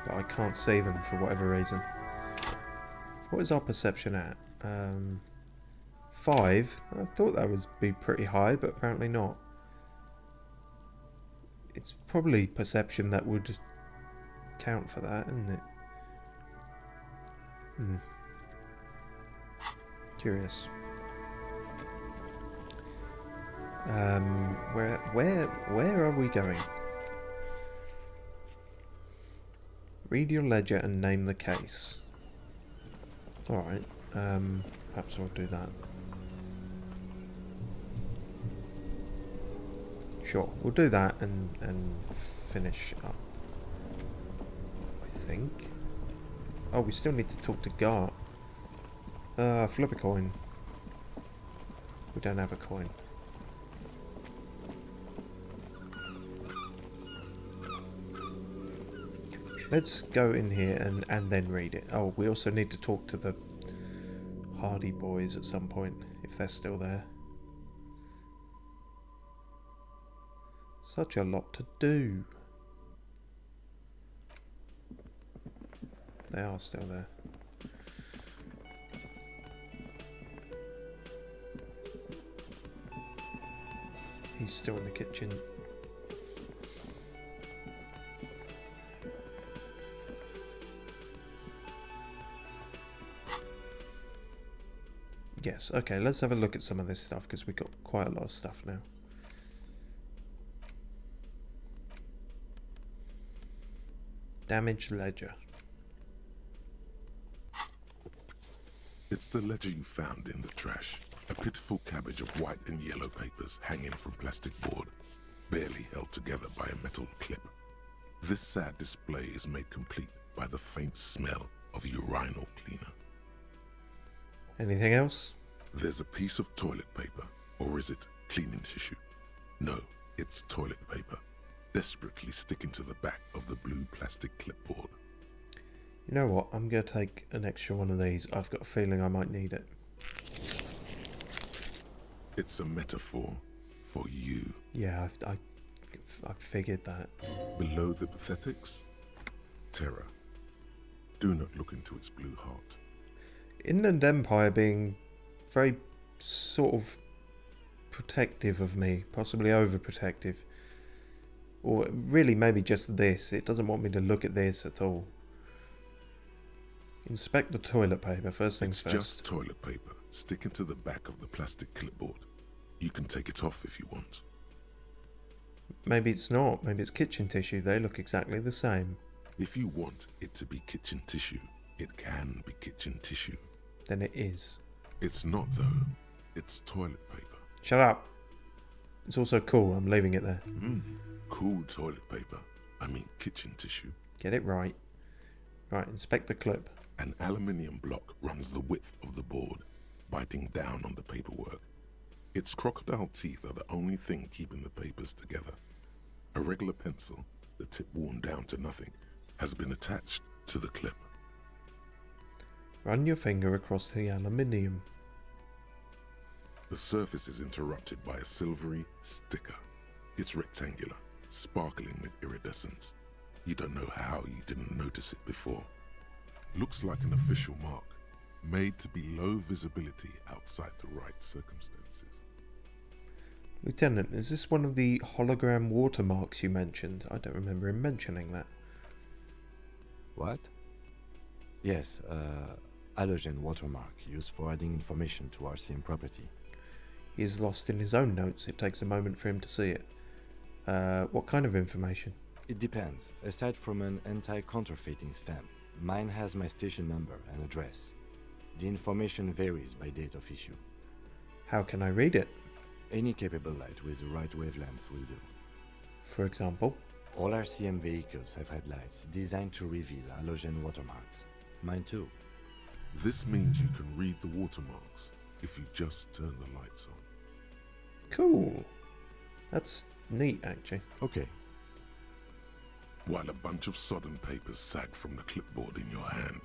A: But I can't see them for whatever reason. What is our perception at? 5? I thought that would be pretty high, but apparently not. It's probably perception that would count for that, isn't it? Curious. Where are we going? Read your ledger and name the case. Alright, perhaps I'll do that. Sure, we'll do that and finish up. I think. Oh, we still need to talk to Gart. Flip a coin. We don't have a coin. Let's go in here and then read it. Oh, we also need to talk to the Hardy boys at some point, if they're still there. Such a lot to do. They are still there. He's still in the kitchen. Yes, okay, let's have a look at some of this stuff, because we've got quite a lot of stuff now. Damaged ledger.
B: It's the ledger you found in the trash. A pitiful cabbage of white and yellow papers hanging from plastic board, barely held together by a metal clip. This sad display is made complete by the faint smell of urinal cleaner.
A: Anything else?
B: There's a piece of toilet paper, or is it cleaning tissue? No, it's toilet paper, desperately sticking to the back of the blue plastic clipboard.
A: You know what? I'm going to take an extra one of these. I've got a feeling I might need it.
B: It's a metaphor for you.
A: Yeah, I figured that.
B: Below the pathetics, terror. Do not look into its blue heart.
A: Inland Empire being very sort of protective of me, possibly overprotective. Or really maybe just this. It doesn't want me to look at this at all. Inspect the toilet paper, first things
B: It's
A: first.
B: just toilet paper sticking to the back of the plastic clipboard. You can take it off if you want.
A: Maybe it's not. Maybe it's kitchen tissue. They look exactly the same.
B: If you want it to be kitchen tissue, it can be kitchen tissue.
A: Then it is.
B: It's not though. It's toilet paper.
A: Shut up. It's also cool. I'm leaving it there.
B: Cool toilet paper. I mean kitchen tissue.
A: Get it right. Right, inspect the clip.
B: An aluminium block runs the width of the board, biting down on the paperwork. Its crocodile teeth are the only thing keeping the papers together. A regular pencil, the tip worn down to nothing, has been attached to the clip.
A: Run your finger across the aluminium.
B: The surface is interrupted by a silvery sticker. It's rectangular, sparkling with iridescence. You don't know how you didn't notice it before. Looks like an official mark, made to be low visibility outside the right circumstances.
A: Lieutenant, is this one of the hologram watermarks you mentioned? I don't remember him mentioning that.
C: What? Yes, halogen watermark used for adding information to RCM property.
A: He is lost in his own notes. It takes a moment for him to see it. What kind of information?
C: It depends. Aside from an anti-counterfeiting stamp, mine has my station number and address. The information varies by date of issue.
A: How can I read it?
C: Any capable light with the right wavelength will do.
A: For example?
C: All RCM vehicles have had lights designed to reveal halogen watermarks. Mine too.
B: This means you can read the watermarks if you just turn the lights on.
A: Cool. That's neat, actually.
C: Okay.
B: While a bunch of sodden papers sag from the clipboard in your hand,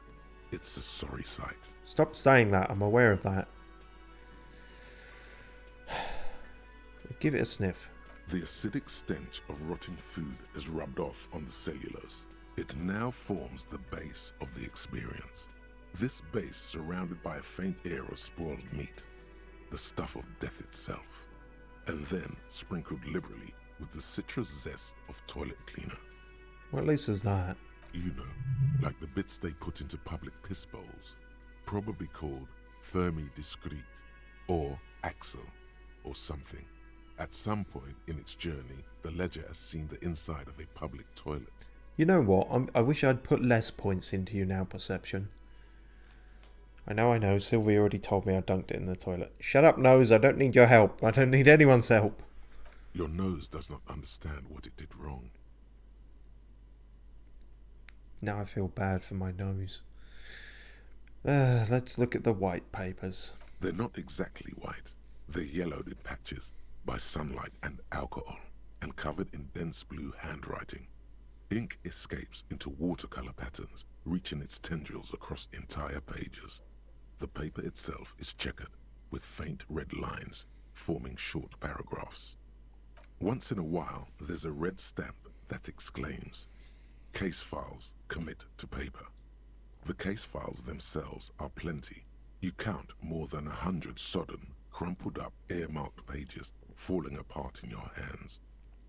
B: it's a sorry sight.
A: Stop saying that. I'm aware of that. Give it a sniff.
B: The acidic stench of rotting food is rubbed off on the cellulose. It now forms the base of the experience. This base surrounded by a faint air of spoiled meat, the stuff of death itself, and then sprinkled liberally with the citrus zest of toilet cleaner.
A: Well, at least there's that.
B: You know, like the bits they put into public piss bowls, probably called Fermi Discrete, or Axel, or something. At some point in its journey, the ledger has seen the inside of a public toilet.
A: You know what? I wish I'd put less points into you now, Perception. I know. Sylvie already told me I dunked it in the toilet. Shut up, Nose. I don't need your help. I don't need anyone's help.
B: Your nose does not understand what it did wrong.
A: Now I feel bad for my nose. Let's look at the white papers.
B: They're not exactly white. They're yellowed in patches by sunlight and alcohol, and covered in dense blue handwriting. Ink escapes into watercolor patterns, reaching its tendrils across entire pages. The paper itself is checkered, with faint red lines, forming short paragraphs. Once in a while, there's a red stamp that exclaims, "Case files commit to paper." The case files themselves are plenty. You count more than 100 sodden, crumpled up, earmarked pages falling apart in your hands.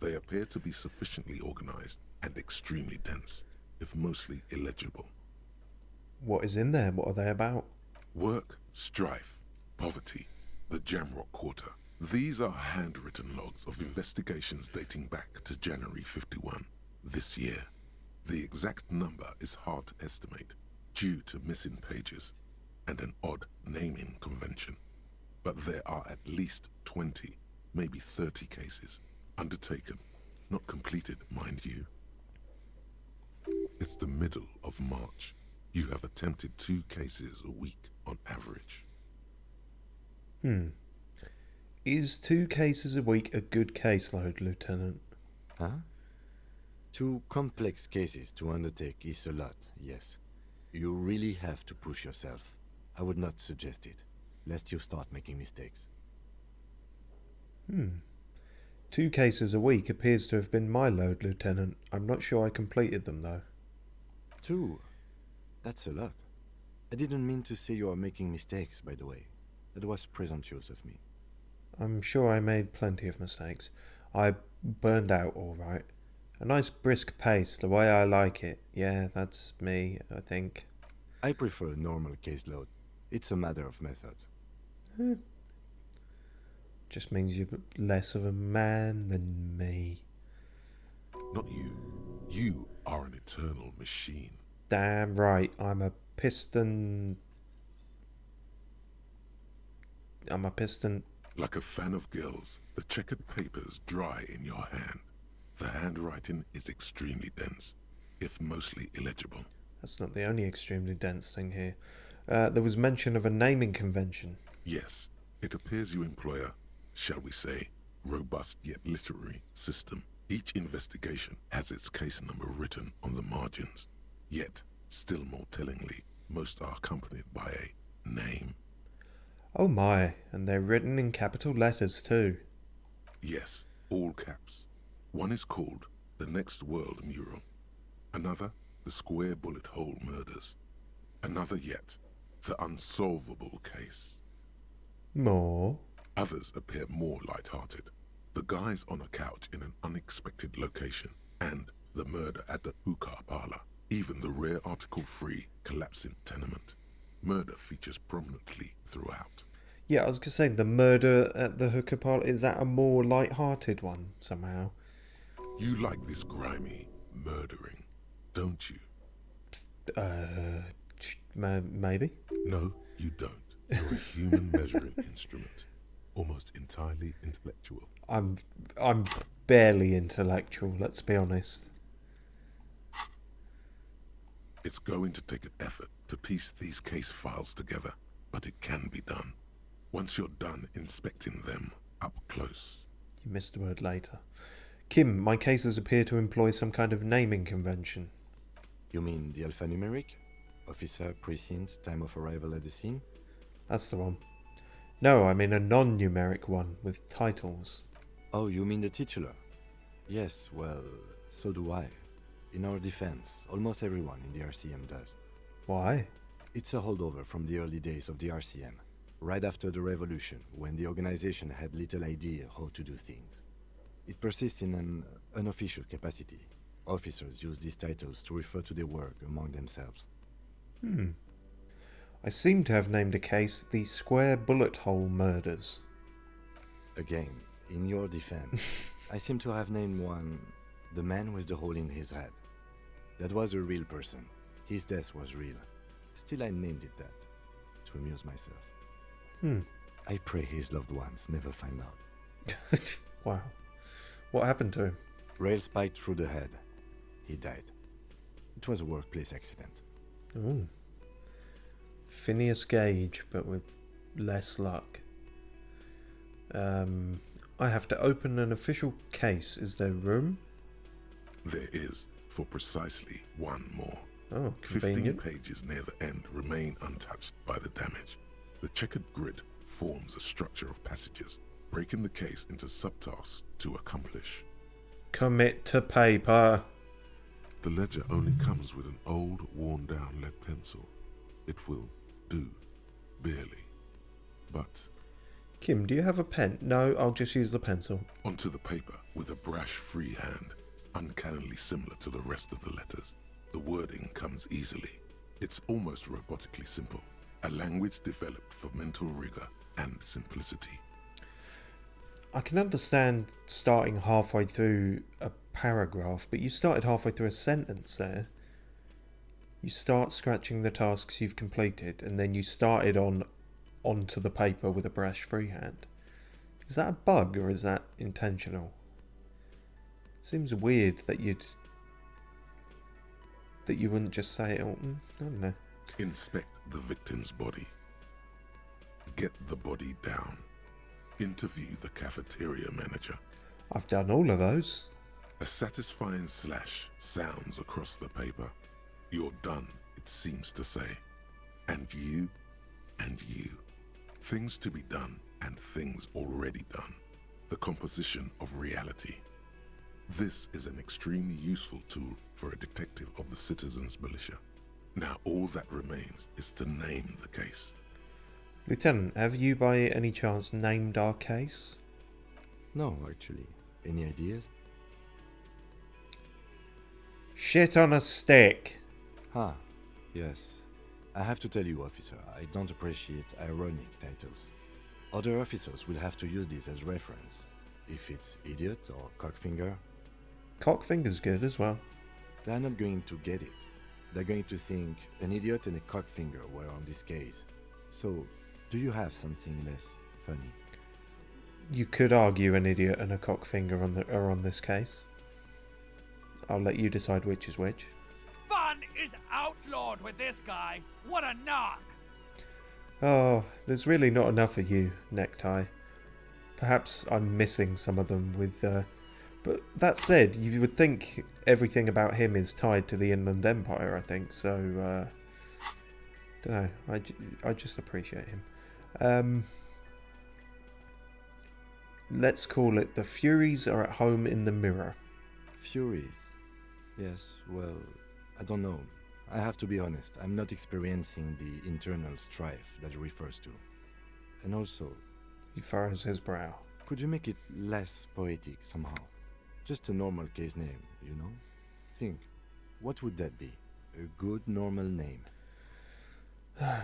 B: They appear to be sufficiently organized and extremely dense, if mostly illegible.
A: What is in there? What are they about?
B: Work, strife, poverty, the Jamrock Quarter. These are handwritten logs of investigations dating back to January 51, this year. The exact number is hard to estimate due to missing pages and an odd naming convention. But there are at least 20, maybe 30 cases undertaken, not completed, mind you. It's the middle of March. You have attempted 2 cases a week on average.
A: Is 2 cases a week a good caseload, Lieutenant?
C: Huh? 2 complex cases to undertake is a lot, yes. You really have to push yourself. I would not suggest it, lest you start making mistakes.
A: 2 cases a week appears to have been my load, Lieutenant. I'm not sure I completed them, though.
C: 2? That's a lot. I didn't mean to say you are making mistakes, by the way. That was presumptuous of me.
A: I'm sure I made plenty of mistakes. I burned out, all right. A nice brisk pace, the way I like it. Yeah, that's me, I think.
C: I prefer a normal caseload. It's a matter of method.
A: Just means you're less of a man than me.
B: Not you. You are an eternal machine.
A: Damn right, I'm a piston.
B: Like a fan of gills, the checkered papers dry in your hand. The handwriting is extremely dense, if mostly illegible.
A: That's not the only extremely dense thing here. There was mention of a naming convention.
B: Yes, it appears you employ a, shall we say, robust yet literary system. Each investigation has its case number written on the margins. Yet, still more tellingly, most are accompanied by a name.
A: Oh my, and they're written in capital letters too.
B: Yes, all caps. One is called The Next World Mural. Another, The Square Bullet Hole Murders. Another yet, The Unsolvable Case.
A: More?
B: Others appear more light-hearted. The guys on a couch in an unexpected location, and the murder at the hookah parlor. Even the rare article-free collapsing tenement. Murder features prominently throughout.
A: Yeah, I was going to say, the murder at the hookah parlor, is that a more light-hearted one, somehow?
B: You like this grimy murdering, don't you?
A: Maybe?
B: No, you don't. You're a human measuring instrument. Almost entirely intellectual.
A: I'm barely intellectual, let's be honest.
B: It's going to take an effort to piece these case files together, but it can be done. Once you're done inspecting them up close.
A: You missed the word later. Kim, my cases appear to employ some kind of naming convention.
C: You mean the alphanumeric? Officer, precinct, time of arrival at the scene?
A: That's the one. No, I mean a non-numeric one with titles.
C: Oh, you mean the titular? Yes, well, so do I. In our defense, almost everyone in the RCM does.
A: Why?
C: It's a holdover from the early days of the RCM, right after the revolution, when the organization had little idea how to do things. It persists in an unofficial capacity. Officers use these titles to refer to their work among themselves.
A: I seem to have named a case the Square Bullet Hole Murders.
C: Again, in your defense, I seem to have named one the man with the hole in his head. That was a real person. His death was real. Still, I named it that, to amuse myself. I pray his loved ones never find out.
A: Wow. What happened to him?
C: Rail spiked through the head. He died. It was a workplace accident.
A: Ooh. Phineas Gage, but with less luck. I have to open an official case. Is there room?
B: There is, for precisely one more.
A: Oh,
B: 15
A: convenient.
B: pages near the end remain untouched by the damage. The checkered grid forms a structure of passages, breaking the case into subtasks to accomplish.
A: Commit to paper.
B: The ledger only comes with an old, worn-down lead pencil. It will do, barely. But
A: Kim, do you have a pen? No, I'll just use the pencil.
B: onto the paper with a brash free hand, uncannily similar to the rest of the letters. The wording comes easily. It's almost robotically simple, a language developed for mental rigor and simplicity.
A: I can understand starting halfway through a paragraph, but you started halfway through a sentence there. You start scratching the tasks you've completed, and then you started onto the paper with a brash freehand. Is that a bug, or is that intentional? Seems weird that you wouldn't just say it. I don't know.
B: Inspect the victim's body. Get the body down. Interview the cafeteria manager.
A: I've done all of those.
B: A satisfying slash sounds across the paper. You're done, it seems to say. And you, and you. Things to be done and things already done. The composition of reality. This is an extremely useful tool for a detective of the citizens' militia. Now all that remains is to name the case.
A: Lieutenant, have you by any chance named our case?
C: No, actually. Any ideas?
A: Shit on a stick.
C: Ah, yes. I have to tell you, officer, I don't appreciate ironic titles. Other officers will have to use this as reference. If it's idiot or cockfinger,
A: Cockfinger's good as well.
C: they're not going to get it. They're going to think an idiot and a cockfinger were on this case. So, do you have something less funny?
A: You could argue an idiot and a cockfinger are on this case. I'll let you decide which is which.
I: Fun is outlawed with this guy. What a knock!
A: Oh, there's really not enough of you, Necktie. Perhaps I'm missing some of them with... But that said, you would think everything about him is tied to the Inland Empire, I think, so... don't know, I just appreciate him. Let's call it The Furies Are at Home in the Mirror.
C: Furies? Yes, well, I don't know. I have to be honest, I'm not experiencing the internal strife that it refers to. And also...
A: He furrows his brow.
C: Could you make it less poetic somehow? Just a normal case name, you know? Think, what would that be? A good normal name.
A: The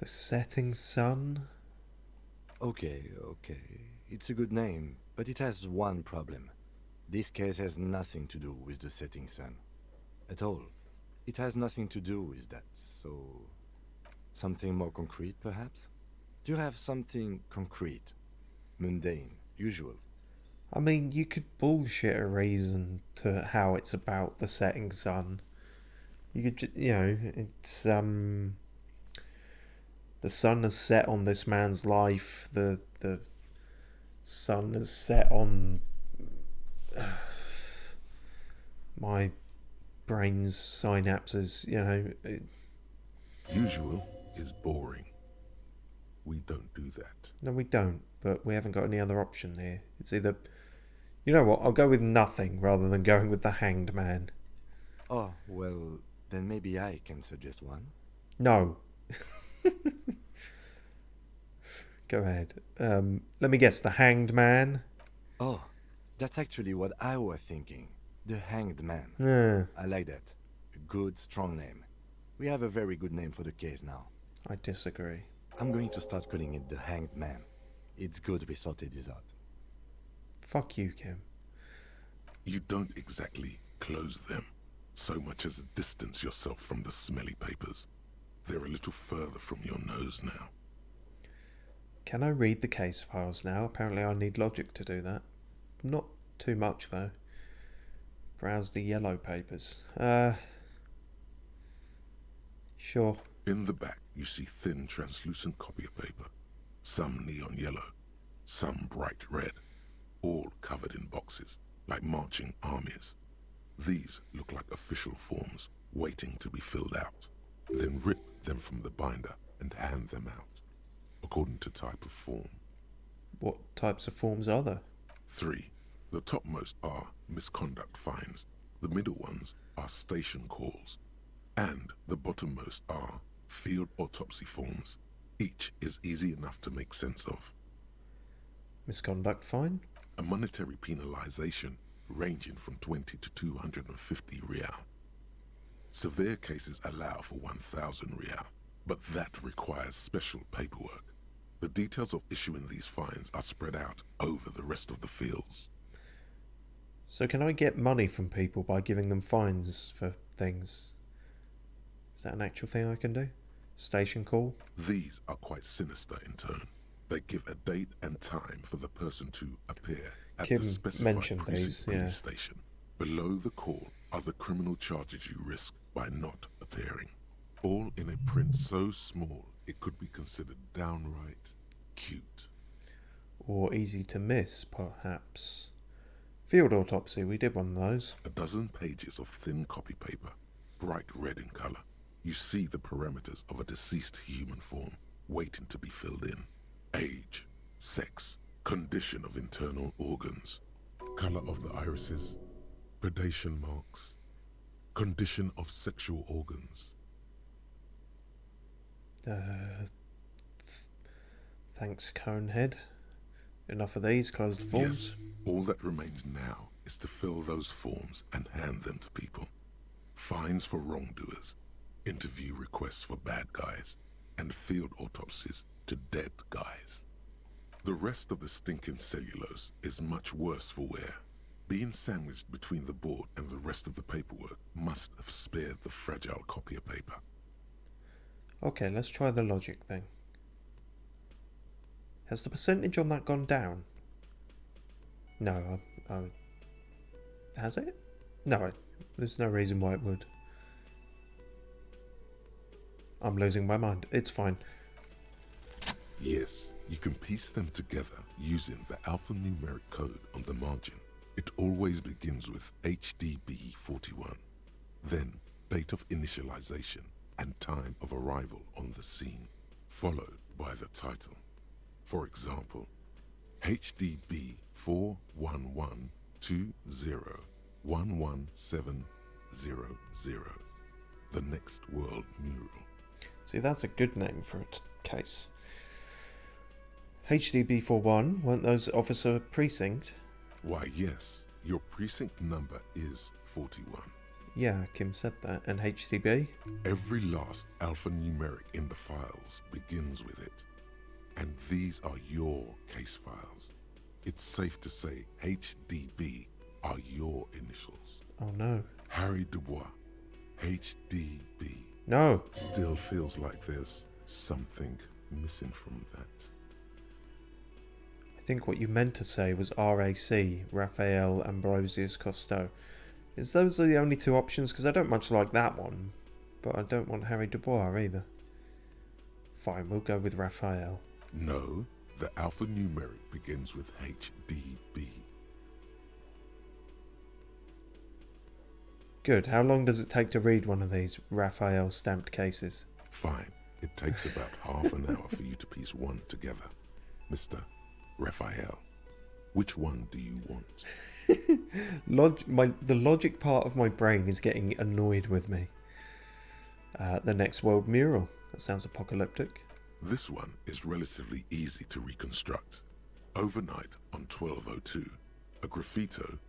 A: Setting Sun?
C: Okay. It's a good name, but it has one problem. This case has nothing to do with the setting sun. At all. It has nothing to do with that, so... Something more concrete, perhaps? Do you have something concrete? Mundane, usual?
A: I mean, you could bullshit a reason to how it's about the setting sun. You could, it's, the sun has set on this man's life. The sun has set on my brain's synapses,
B: Usual is boring. We don't do that.
A: No, we don't, but we haven't got any other option here. It's either... You know what, I'll go with nothing rather than going with the Hanged Man.
C: Oh, well, then maybe I can suggest one.
A: No. Go ahead. Let me guess, the Hanged Man?
C: Oh, that's actually what I was thinking. The Hanged Man.
A: Yeah,
C: I like that. A good, strong name. We have a very good name for the case now.
A: I disagree.
C: I'm going to start calling it the Hanged Man. It's good we sorted this out.
A: Fuck you, Kim.
B: You don't exactly close them, so much as distance yourself from the smelly papers. They're a little further from your nose now.
A: Can I read the case files now? Apparently I need logic to do that. Not too much, though. Browse the yellow papers. Sure.
B: In the back, you see thin, translucent copy of paper. Some neon yellow, some bright red, all covered in boxes, like marching armies. These look like official forms, waiting to be filled out. Then rip them from the binder and hand them out, according to type of form.
A: What types of forms are there?
B: 3. The topmost are misconduct fines. The middle ones are station calls. And the bottommost are field autopsy forms. Each is easy enough to make sense of.
A: Misconduct fine?
B: A monetary penalization ranging from 20 to 250 real. Severe cases allow for 1,000 real, but that requires special paperwork. The details of issuing these fines are spread out over the rest of the fields.
A: So can I get money from people by giving them fines for things? Is that an actual thing I can do? Station call?
B: These are quite sinister in tone. They give a date and time for the person to appear at
A: Kim
B: the specified
A: mentioned
B: precinct
A: these,
B: police
A: yeah.
B: station. Below the call are the criminal charges you risk by not appearing. All in a print so small it could be considered downright cute.
A: Or easy to miss, perhaps. Field autopsy, we did one of those.
B: A dozen pages of thin copy paper, bright red in color. You see the parameters of a deceased human form waiting to be filled in. Age, sex, condition of internal organs, color of the irises, predation marks, condition of sexual organs.
A: Thanks, Conehead. Enough of these. Close the forms.
B: Yes, all that remains now is to fill those forms and hand them to people. Fines for wrongdoers, interview requests for bad guys, and field autopsies to dead guys. The rest of the stinking cellulose is much worse for wear. Being sandwiched between the board and the rest of the paperwork must have spared the fragile copier paper.
A: Okay, let's try the logic thing. Has the percentage on that gone down? No, has it? No, there's no reason why it would. I'm losing my mind. It's fine.
B: Yes, you can piece them together using the alphanumeric code on the margin. It always begins with HDB41, then date of initialization and time of arrival on the scene, followed by the title. For example, HDB 41120111700, the Next World Mural.
A: See, that's a good name for a case. HDB41, weren't those officer precinct?
B: Why, yes, your precinct number is 41.
A: Yeah, Kim said that. And HDB?
B: Every last alphanumeric in the files begins with it. And these are your case files. It's safe to say HDB are your initials.
A: Oh no.
B: Harry Dubois, HDB.
A: No.
B: Still feels like there's something missing from that.
A: I think what you meant to say was RAC, Raphael Ambrosius Costeau. Is those are the only two options? Because I don't much like that one. But I don't want Harry Dubois either. Fine, we'll go with Raphael.
B: No, the alphanumeric begins with HDB.
A: Good. How long does it take to read one of these Raphael stamped cases?
B: Fine. It takes about half an hour for you to piece one together. Mr. Raphael, which one do you want?
A: The logic part of my brain is getting annoyed with me. The Next World Mural. That sounds apocalyptic.
B: This one is relatively easy to reconstruct. Overnight on 1202, a graffito,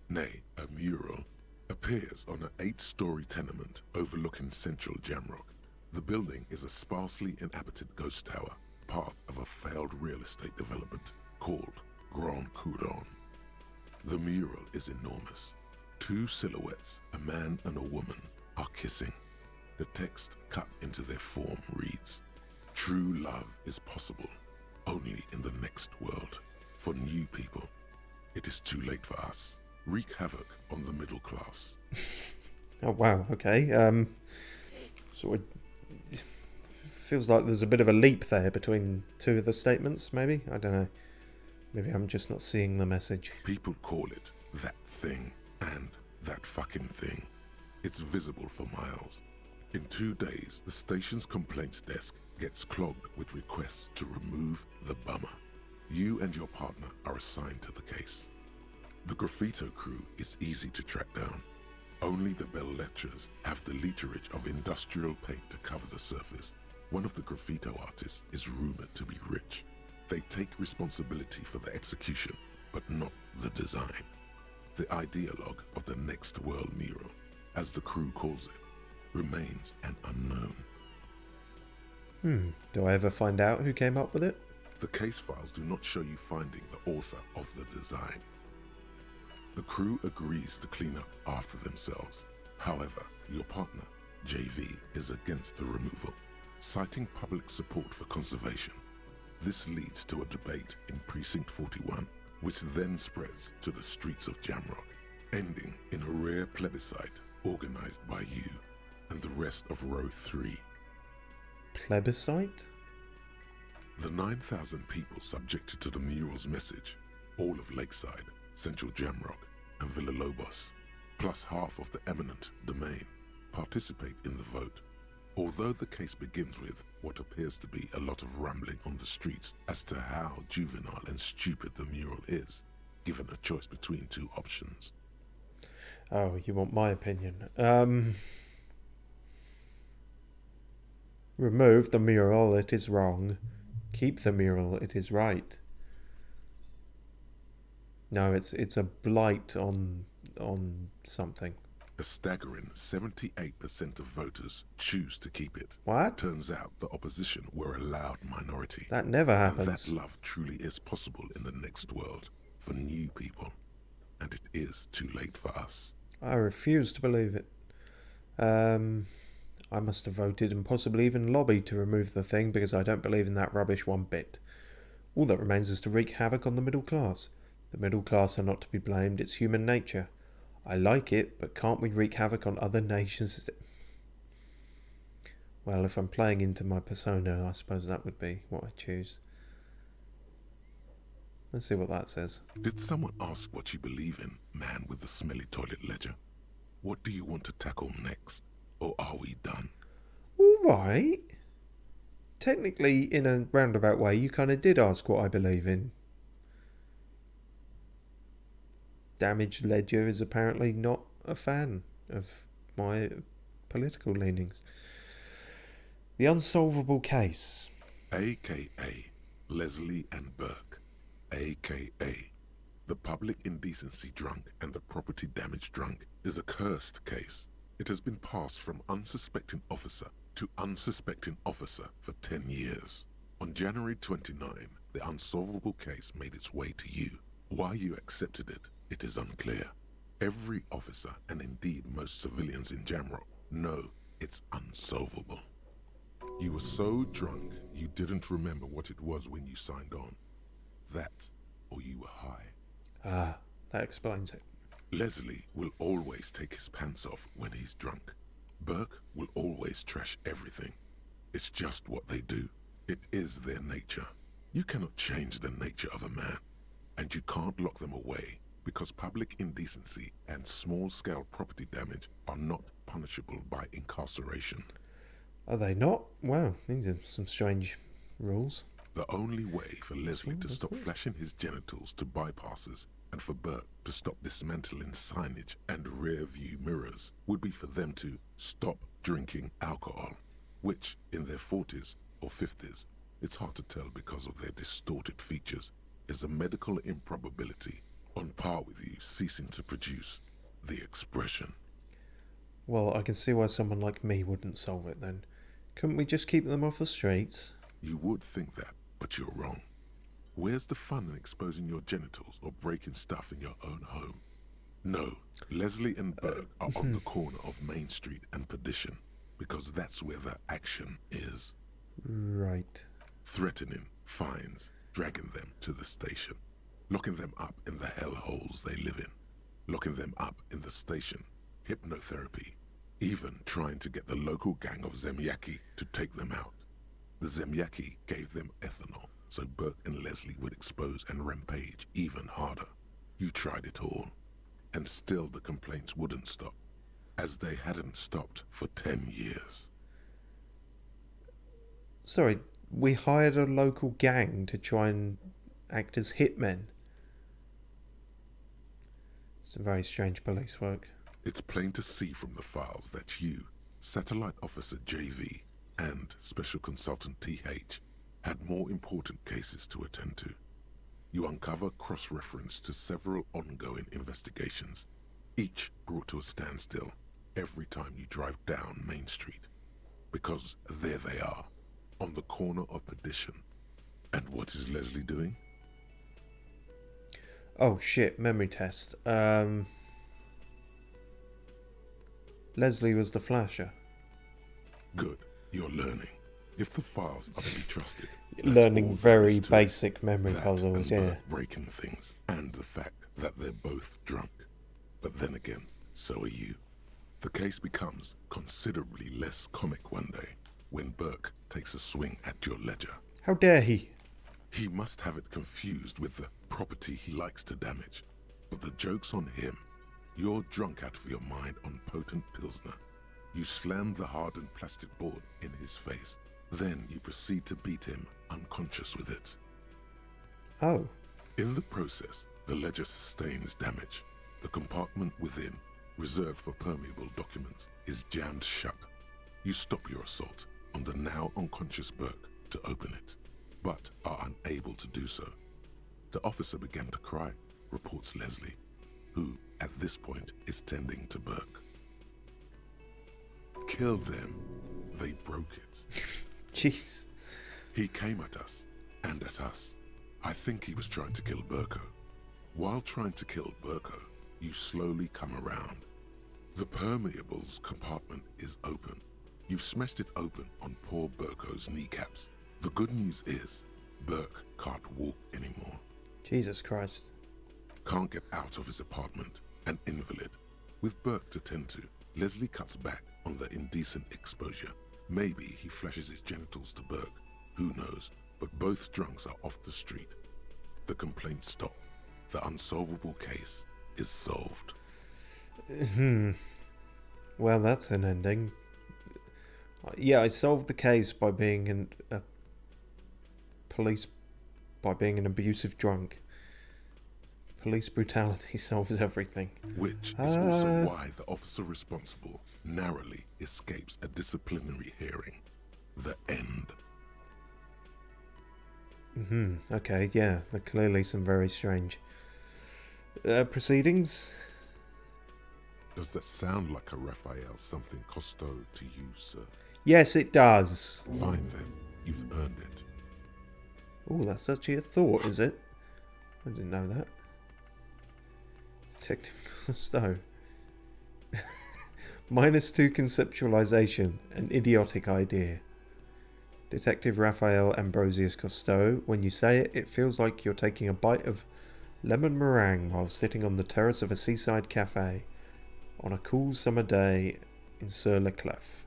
B: nay, a mural, appears on an 8-story tenement overlooking central Jamrock. The building is a sparsely inhabited ghost tower, part of a failed real estate development called Grand Couronne. The mural is enormous. 2 silhouettes, a man and a woman, are kissing. The text cut into their form reads, "True love is possible only in the next world. For new people, it is too late for us. Wreak havoc on the middle class."
A: Oh wow, okay. Sort of feels like there's a bit of a leap there between two of the statements, maybe? I don't know. Maybe I'm just not seeing the message.
B: People call it that thing and that fucking thing. It's visible for miles. In 2 days, the station's complaints desk gets clogged with requests to remove the bummer. You and your partner are assigned to the case. The graffito crew is easy to track down. Only the bell lettrers have the literage of industrial paint to cover the surface. One of the graffito artists is rumored to be rich. They take responsibility for the execution, but not the design. The ideologue of the Next World Mural, as the crew calls it, remains an unknown.
A: Do I ever find out who came up with it?
B: The case files do not show you finding the author of the design. The crew agrees to clean up after themselves. However, your partner, JV, is against the removal, citing public support for conservation. This leads to a debate in Precinct 41, which then spreads to the streets of Jamrock, ending in a rare plebiscite organized by you and the rest of Row 3.
A: Plebiscite?
B: The 9,000 people subjected to the mural's message, all of Lakeside, Central Jamrock, and Villa Lobos, plus half of the eminent domain, participate in the vote. Although the case begins with what appears to be a lot of rambling on the streets as to how juvenile and stupid the mural is, given a choice between 2 options.
A: Oh, you want my opinion? Remove the mural, it is wrong. Keep the mural, it is right. No, it's a blight on something.
B: A staggering 78% of voters choose to keep it.
A: What?
B: Turns out the opposition were a loud minority.
A: That never
B: And
A: happens.
B: that love truly is possible in the next world for new people. And it is too late for us.
A: I refuse to believe it. I must have voted and possibly even lobbied to remove the thing because I don't believe in that rubbish one bit. All that remains is to wreak havoc on the middle class. The middle class are not to be blamed, it's human nature. I like it, but can't we wreak havoc on other nations? Well, if I'm playing into my persona, I suppose that would be what I choose. Let's see what that says.
B: Did someone ask what you believe in, man with the smelly toilet ledger? What do you want to tackle next? Or are we done?
A: Alright. Technically, in a roundabout way, you kind of did ask what I believe in. Damaged Ledger is apparently not a fan of my political leanings. The Unsolvable Case.
B: AKA Leslie and Burke. AKA the public indecency drunk and the property damage drunk is a cursed case. It has been passed from unsuspecting officer to unsuspecting officer for 10 years. On January 29, the unsolvable case made its way to you. Why you accepted it, it is unclear. Every officer, and indeed most civilians in Jamrock, know it's unsolvable. You were so drunk you didn't remember what it was when you signed on. That, or you were high.
A: Ah, that explains it.
B: Leslie will always take his pants off when he's drunk. Burke will always trash everything. It's just what they do. It is their nature. You cannot change the nature of a man. And you can't lock them away because public indecency and small-scale property damage are not punishable by incarceration.
A: Are they not? Wow, these are some strange rules.
B: The only way for Leslie to stop flashing his genitals to bypassers and for Burke to stop dismantling signage and rear-view mirrors would be for them to stop drinking alcohol, which, in their 40s or 50s, it's hard to tell because of their distorted features, is a medical improbability on par with you ceasing to produce the expression.
A: Well, I can see why someone like me wouldn't solve it then. Couldn't we just keep them off the streets?
B: You would think that, but you're wrong. Where's the fun in exposing your genitals or breaking stuff in your own home? No, Leslie and Burke are on the corner of Main Street and Perdition, because that's where the action is.
A: Right.
B: Threatening, fines, dragging them to the station, locking them up in the hellholes they live in, locking them up in the station, hypnotherapy, even trying to get the local gang of Zemyaki to take them out. The Zemyaki gave them ethanol, so Burke and Leslie would expose and rampage even harder. You tried it all, and still the complaints wouldn't stop, as they hadn't stopped for 10 years.
A: Sorry, we hired a local gang to try and act as hitmen. Some very strange police work.
B: It's plain to see from the files that you, Satellite Officer JV, and Special Consultant TH had more important cases to attend to. You uncover cross-reference to several ongoing investigations, each brought to a standstill every time you drive down Main Street. Because there they are, on the corner of Perdition. And what is Leslie doing?
A: Oh shit, memory test. Leslie was the flasher.
B: Good, you're learning. If the files are to be trusted,
A: Learning very basic memory puzzles, yeah.
B: Breaking things, and the fact that they're both drunk. But then again, so are you. The case becomes considerably less comic one day when Burke takes a swing at your ledger.
A: How dare he?
B: He must have it confused with the property he likes to damage. But the joke's on him. You're drunk out of your mind on potent Pilsner. You slam the hardened plastic board in his face. Then you proceed to beat him unconscious with it.
A: Oh.
B: In the process, the ledger sustains damage. The compartment within, reserved for permeable documents, is jammed shut. You stop your assault on the now unconscious Burke to open it, but are unable to do so. The officer began to cry. reports Leslie, who, at this point, is tending to Burke. Kill them. They broke it.
A: Jeez.
B: He came at us, and at us. I think he was trying to kill Burko. While trying to kill Burko, you slowly come around. The permeables compartment is open. You've smashed it open on poor Burko's kneecaps. The good news is, Burke can't walk anymore.
A: Jesus Christ.
B: Can't get out of his apartment, an invalid. With Burke to tend to, Leslie cuts back on the indecent exposure. Maybe he flashes his genitals to Burke. Who knows? But both drunks are off the street. The complaints stop. The unsolvable case is solved.
A: Well, that's an ending. Yeah, I solved the case by being an abusive drunk. Police brutality solves everything.
B: Which is also why the officer responsible narrowly escapes a disciplinary hearing. The end.
A: Okay, yeah, there are clearly some very strange proceedings.
B: Does that sound like a Raphael something Costo to you, sir?
A: Yes, it does.
B: Fine then, you've earned it.
A: Oh, that's actually a thought, is it? I didn't know that. Detective Costo. -2 conceptualization, an idiotic idea. Detective Raphael Ambrosius Costo. When you say it, it feels like you're taking a bite of lemon meringue while sitting on the terrace of a seaside cafe on a cool summer day in Sur-le-Clef.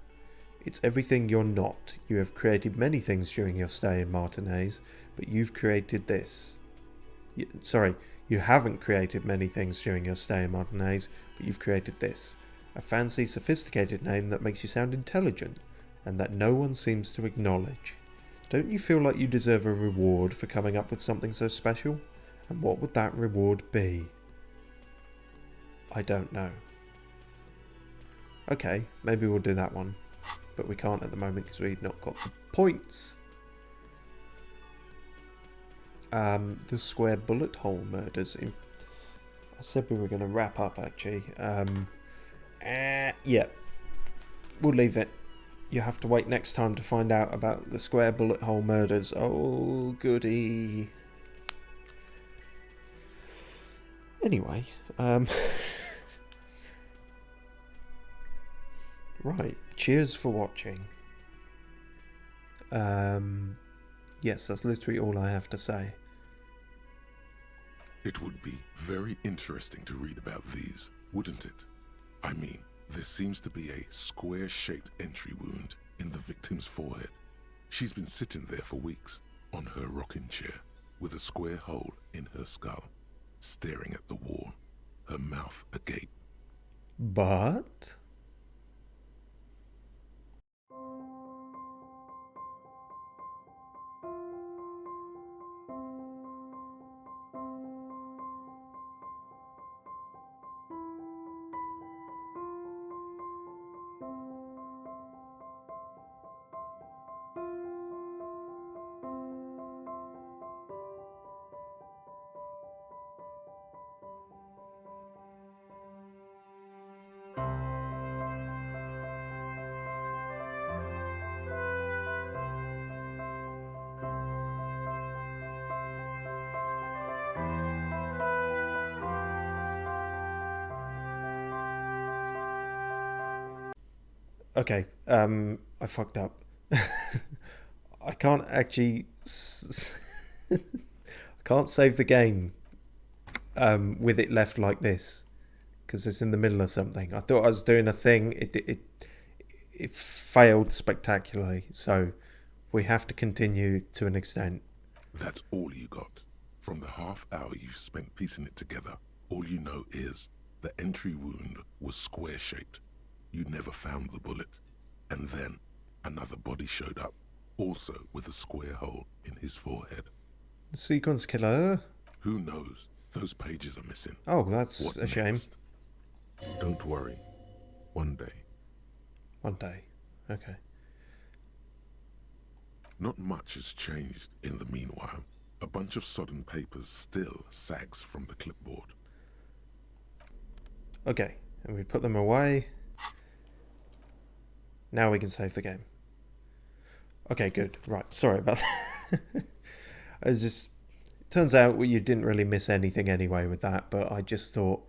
A: It's everything you're not. You have created many things during your stay in Martinez, but you've created this. You haven't created many things during your stay in Martinez, but you've created this. A fancy, sophisticated name that makes you sound intelligent, and that no one seems to acknowledge. Don't you feel like you deserve a reward for coming up with something so special? And what would that reward be? I don't know. Okay, maybe we'll do that one. But we can't at the moment because we've not got the points. The square bullet hole murders. I said we were going to wrap up actually. Yeah. We'll leave it. You have to wait next time to find out about the square bullet hole murders. Oh, goody. Anyway, right, cheers for watching. Yes, that's literally all I have to say.
B: It would be very interesting to read about these, wouldn't it? I mean, there seems to be a square-shaped entry wound in the victim's forehead. She's been sitting there for weeks, on her rocking chair, with a square hole in her skull, staring at the wall, her mouth agape.
A: But... Okay, I fucked up. I can't actually... I can't save the game with it left like this, because it's in the middle of something. I thought I was doing a thing. It failed spectacularly, so we have to continue to an extent.
B: That's all you got. From the half hour you spent piecing it together, all you know is the entry wound was square-shaped. You never found the bullet. And then another body showed up, also with a square hole in his forehead.
A: Sequence killer?
B: Who knows? Those pages are missing.
A: Oh, that's
B: What
A: a shame.
B: next? Don't worry. One day.
A: One day. Okay.
B: Not much has changed in the meanwhile. A bunch of sodden papers still sags from the clipboard.
A: Okay, and we put them away. Now we can save the game. Okay, good. Right, sorry about that. I just... Turns out you didn't really miss anything anyway with that, but I just thought,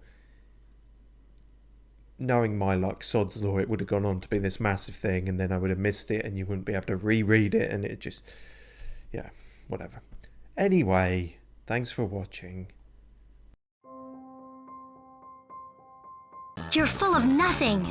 A: knowing my luck, sod's law, it would have gone on to be this massive thing, and then I would have missed it, and you wouldn't be able to reread it, and it just... Yeah, whatever. Anyway, thanks for watching.
E: You're full of nothing.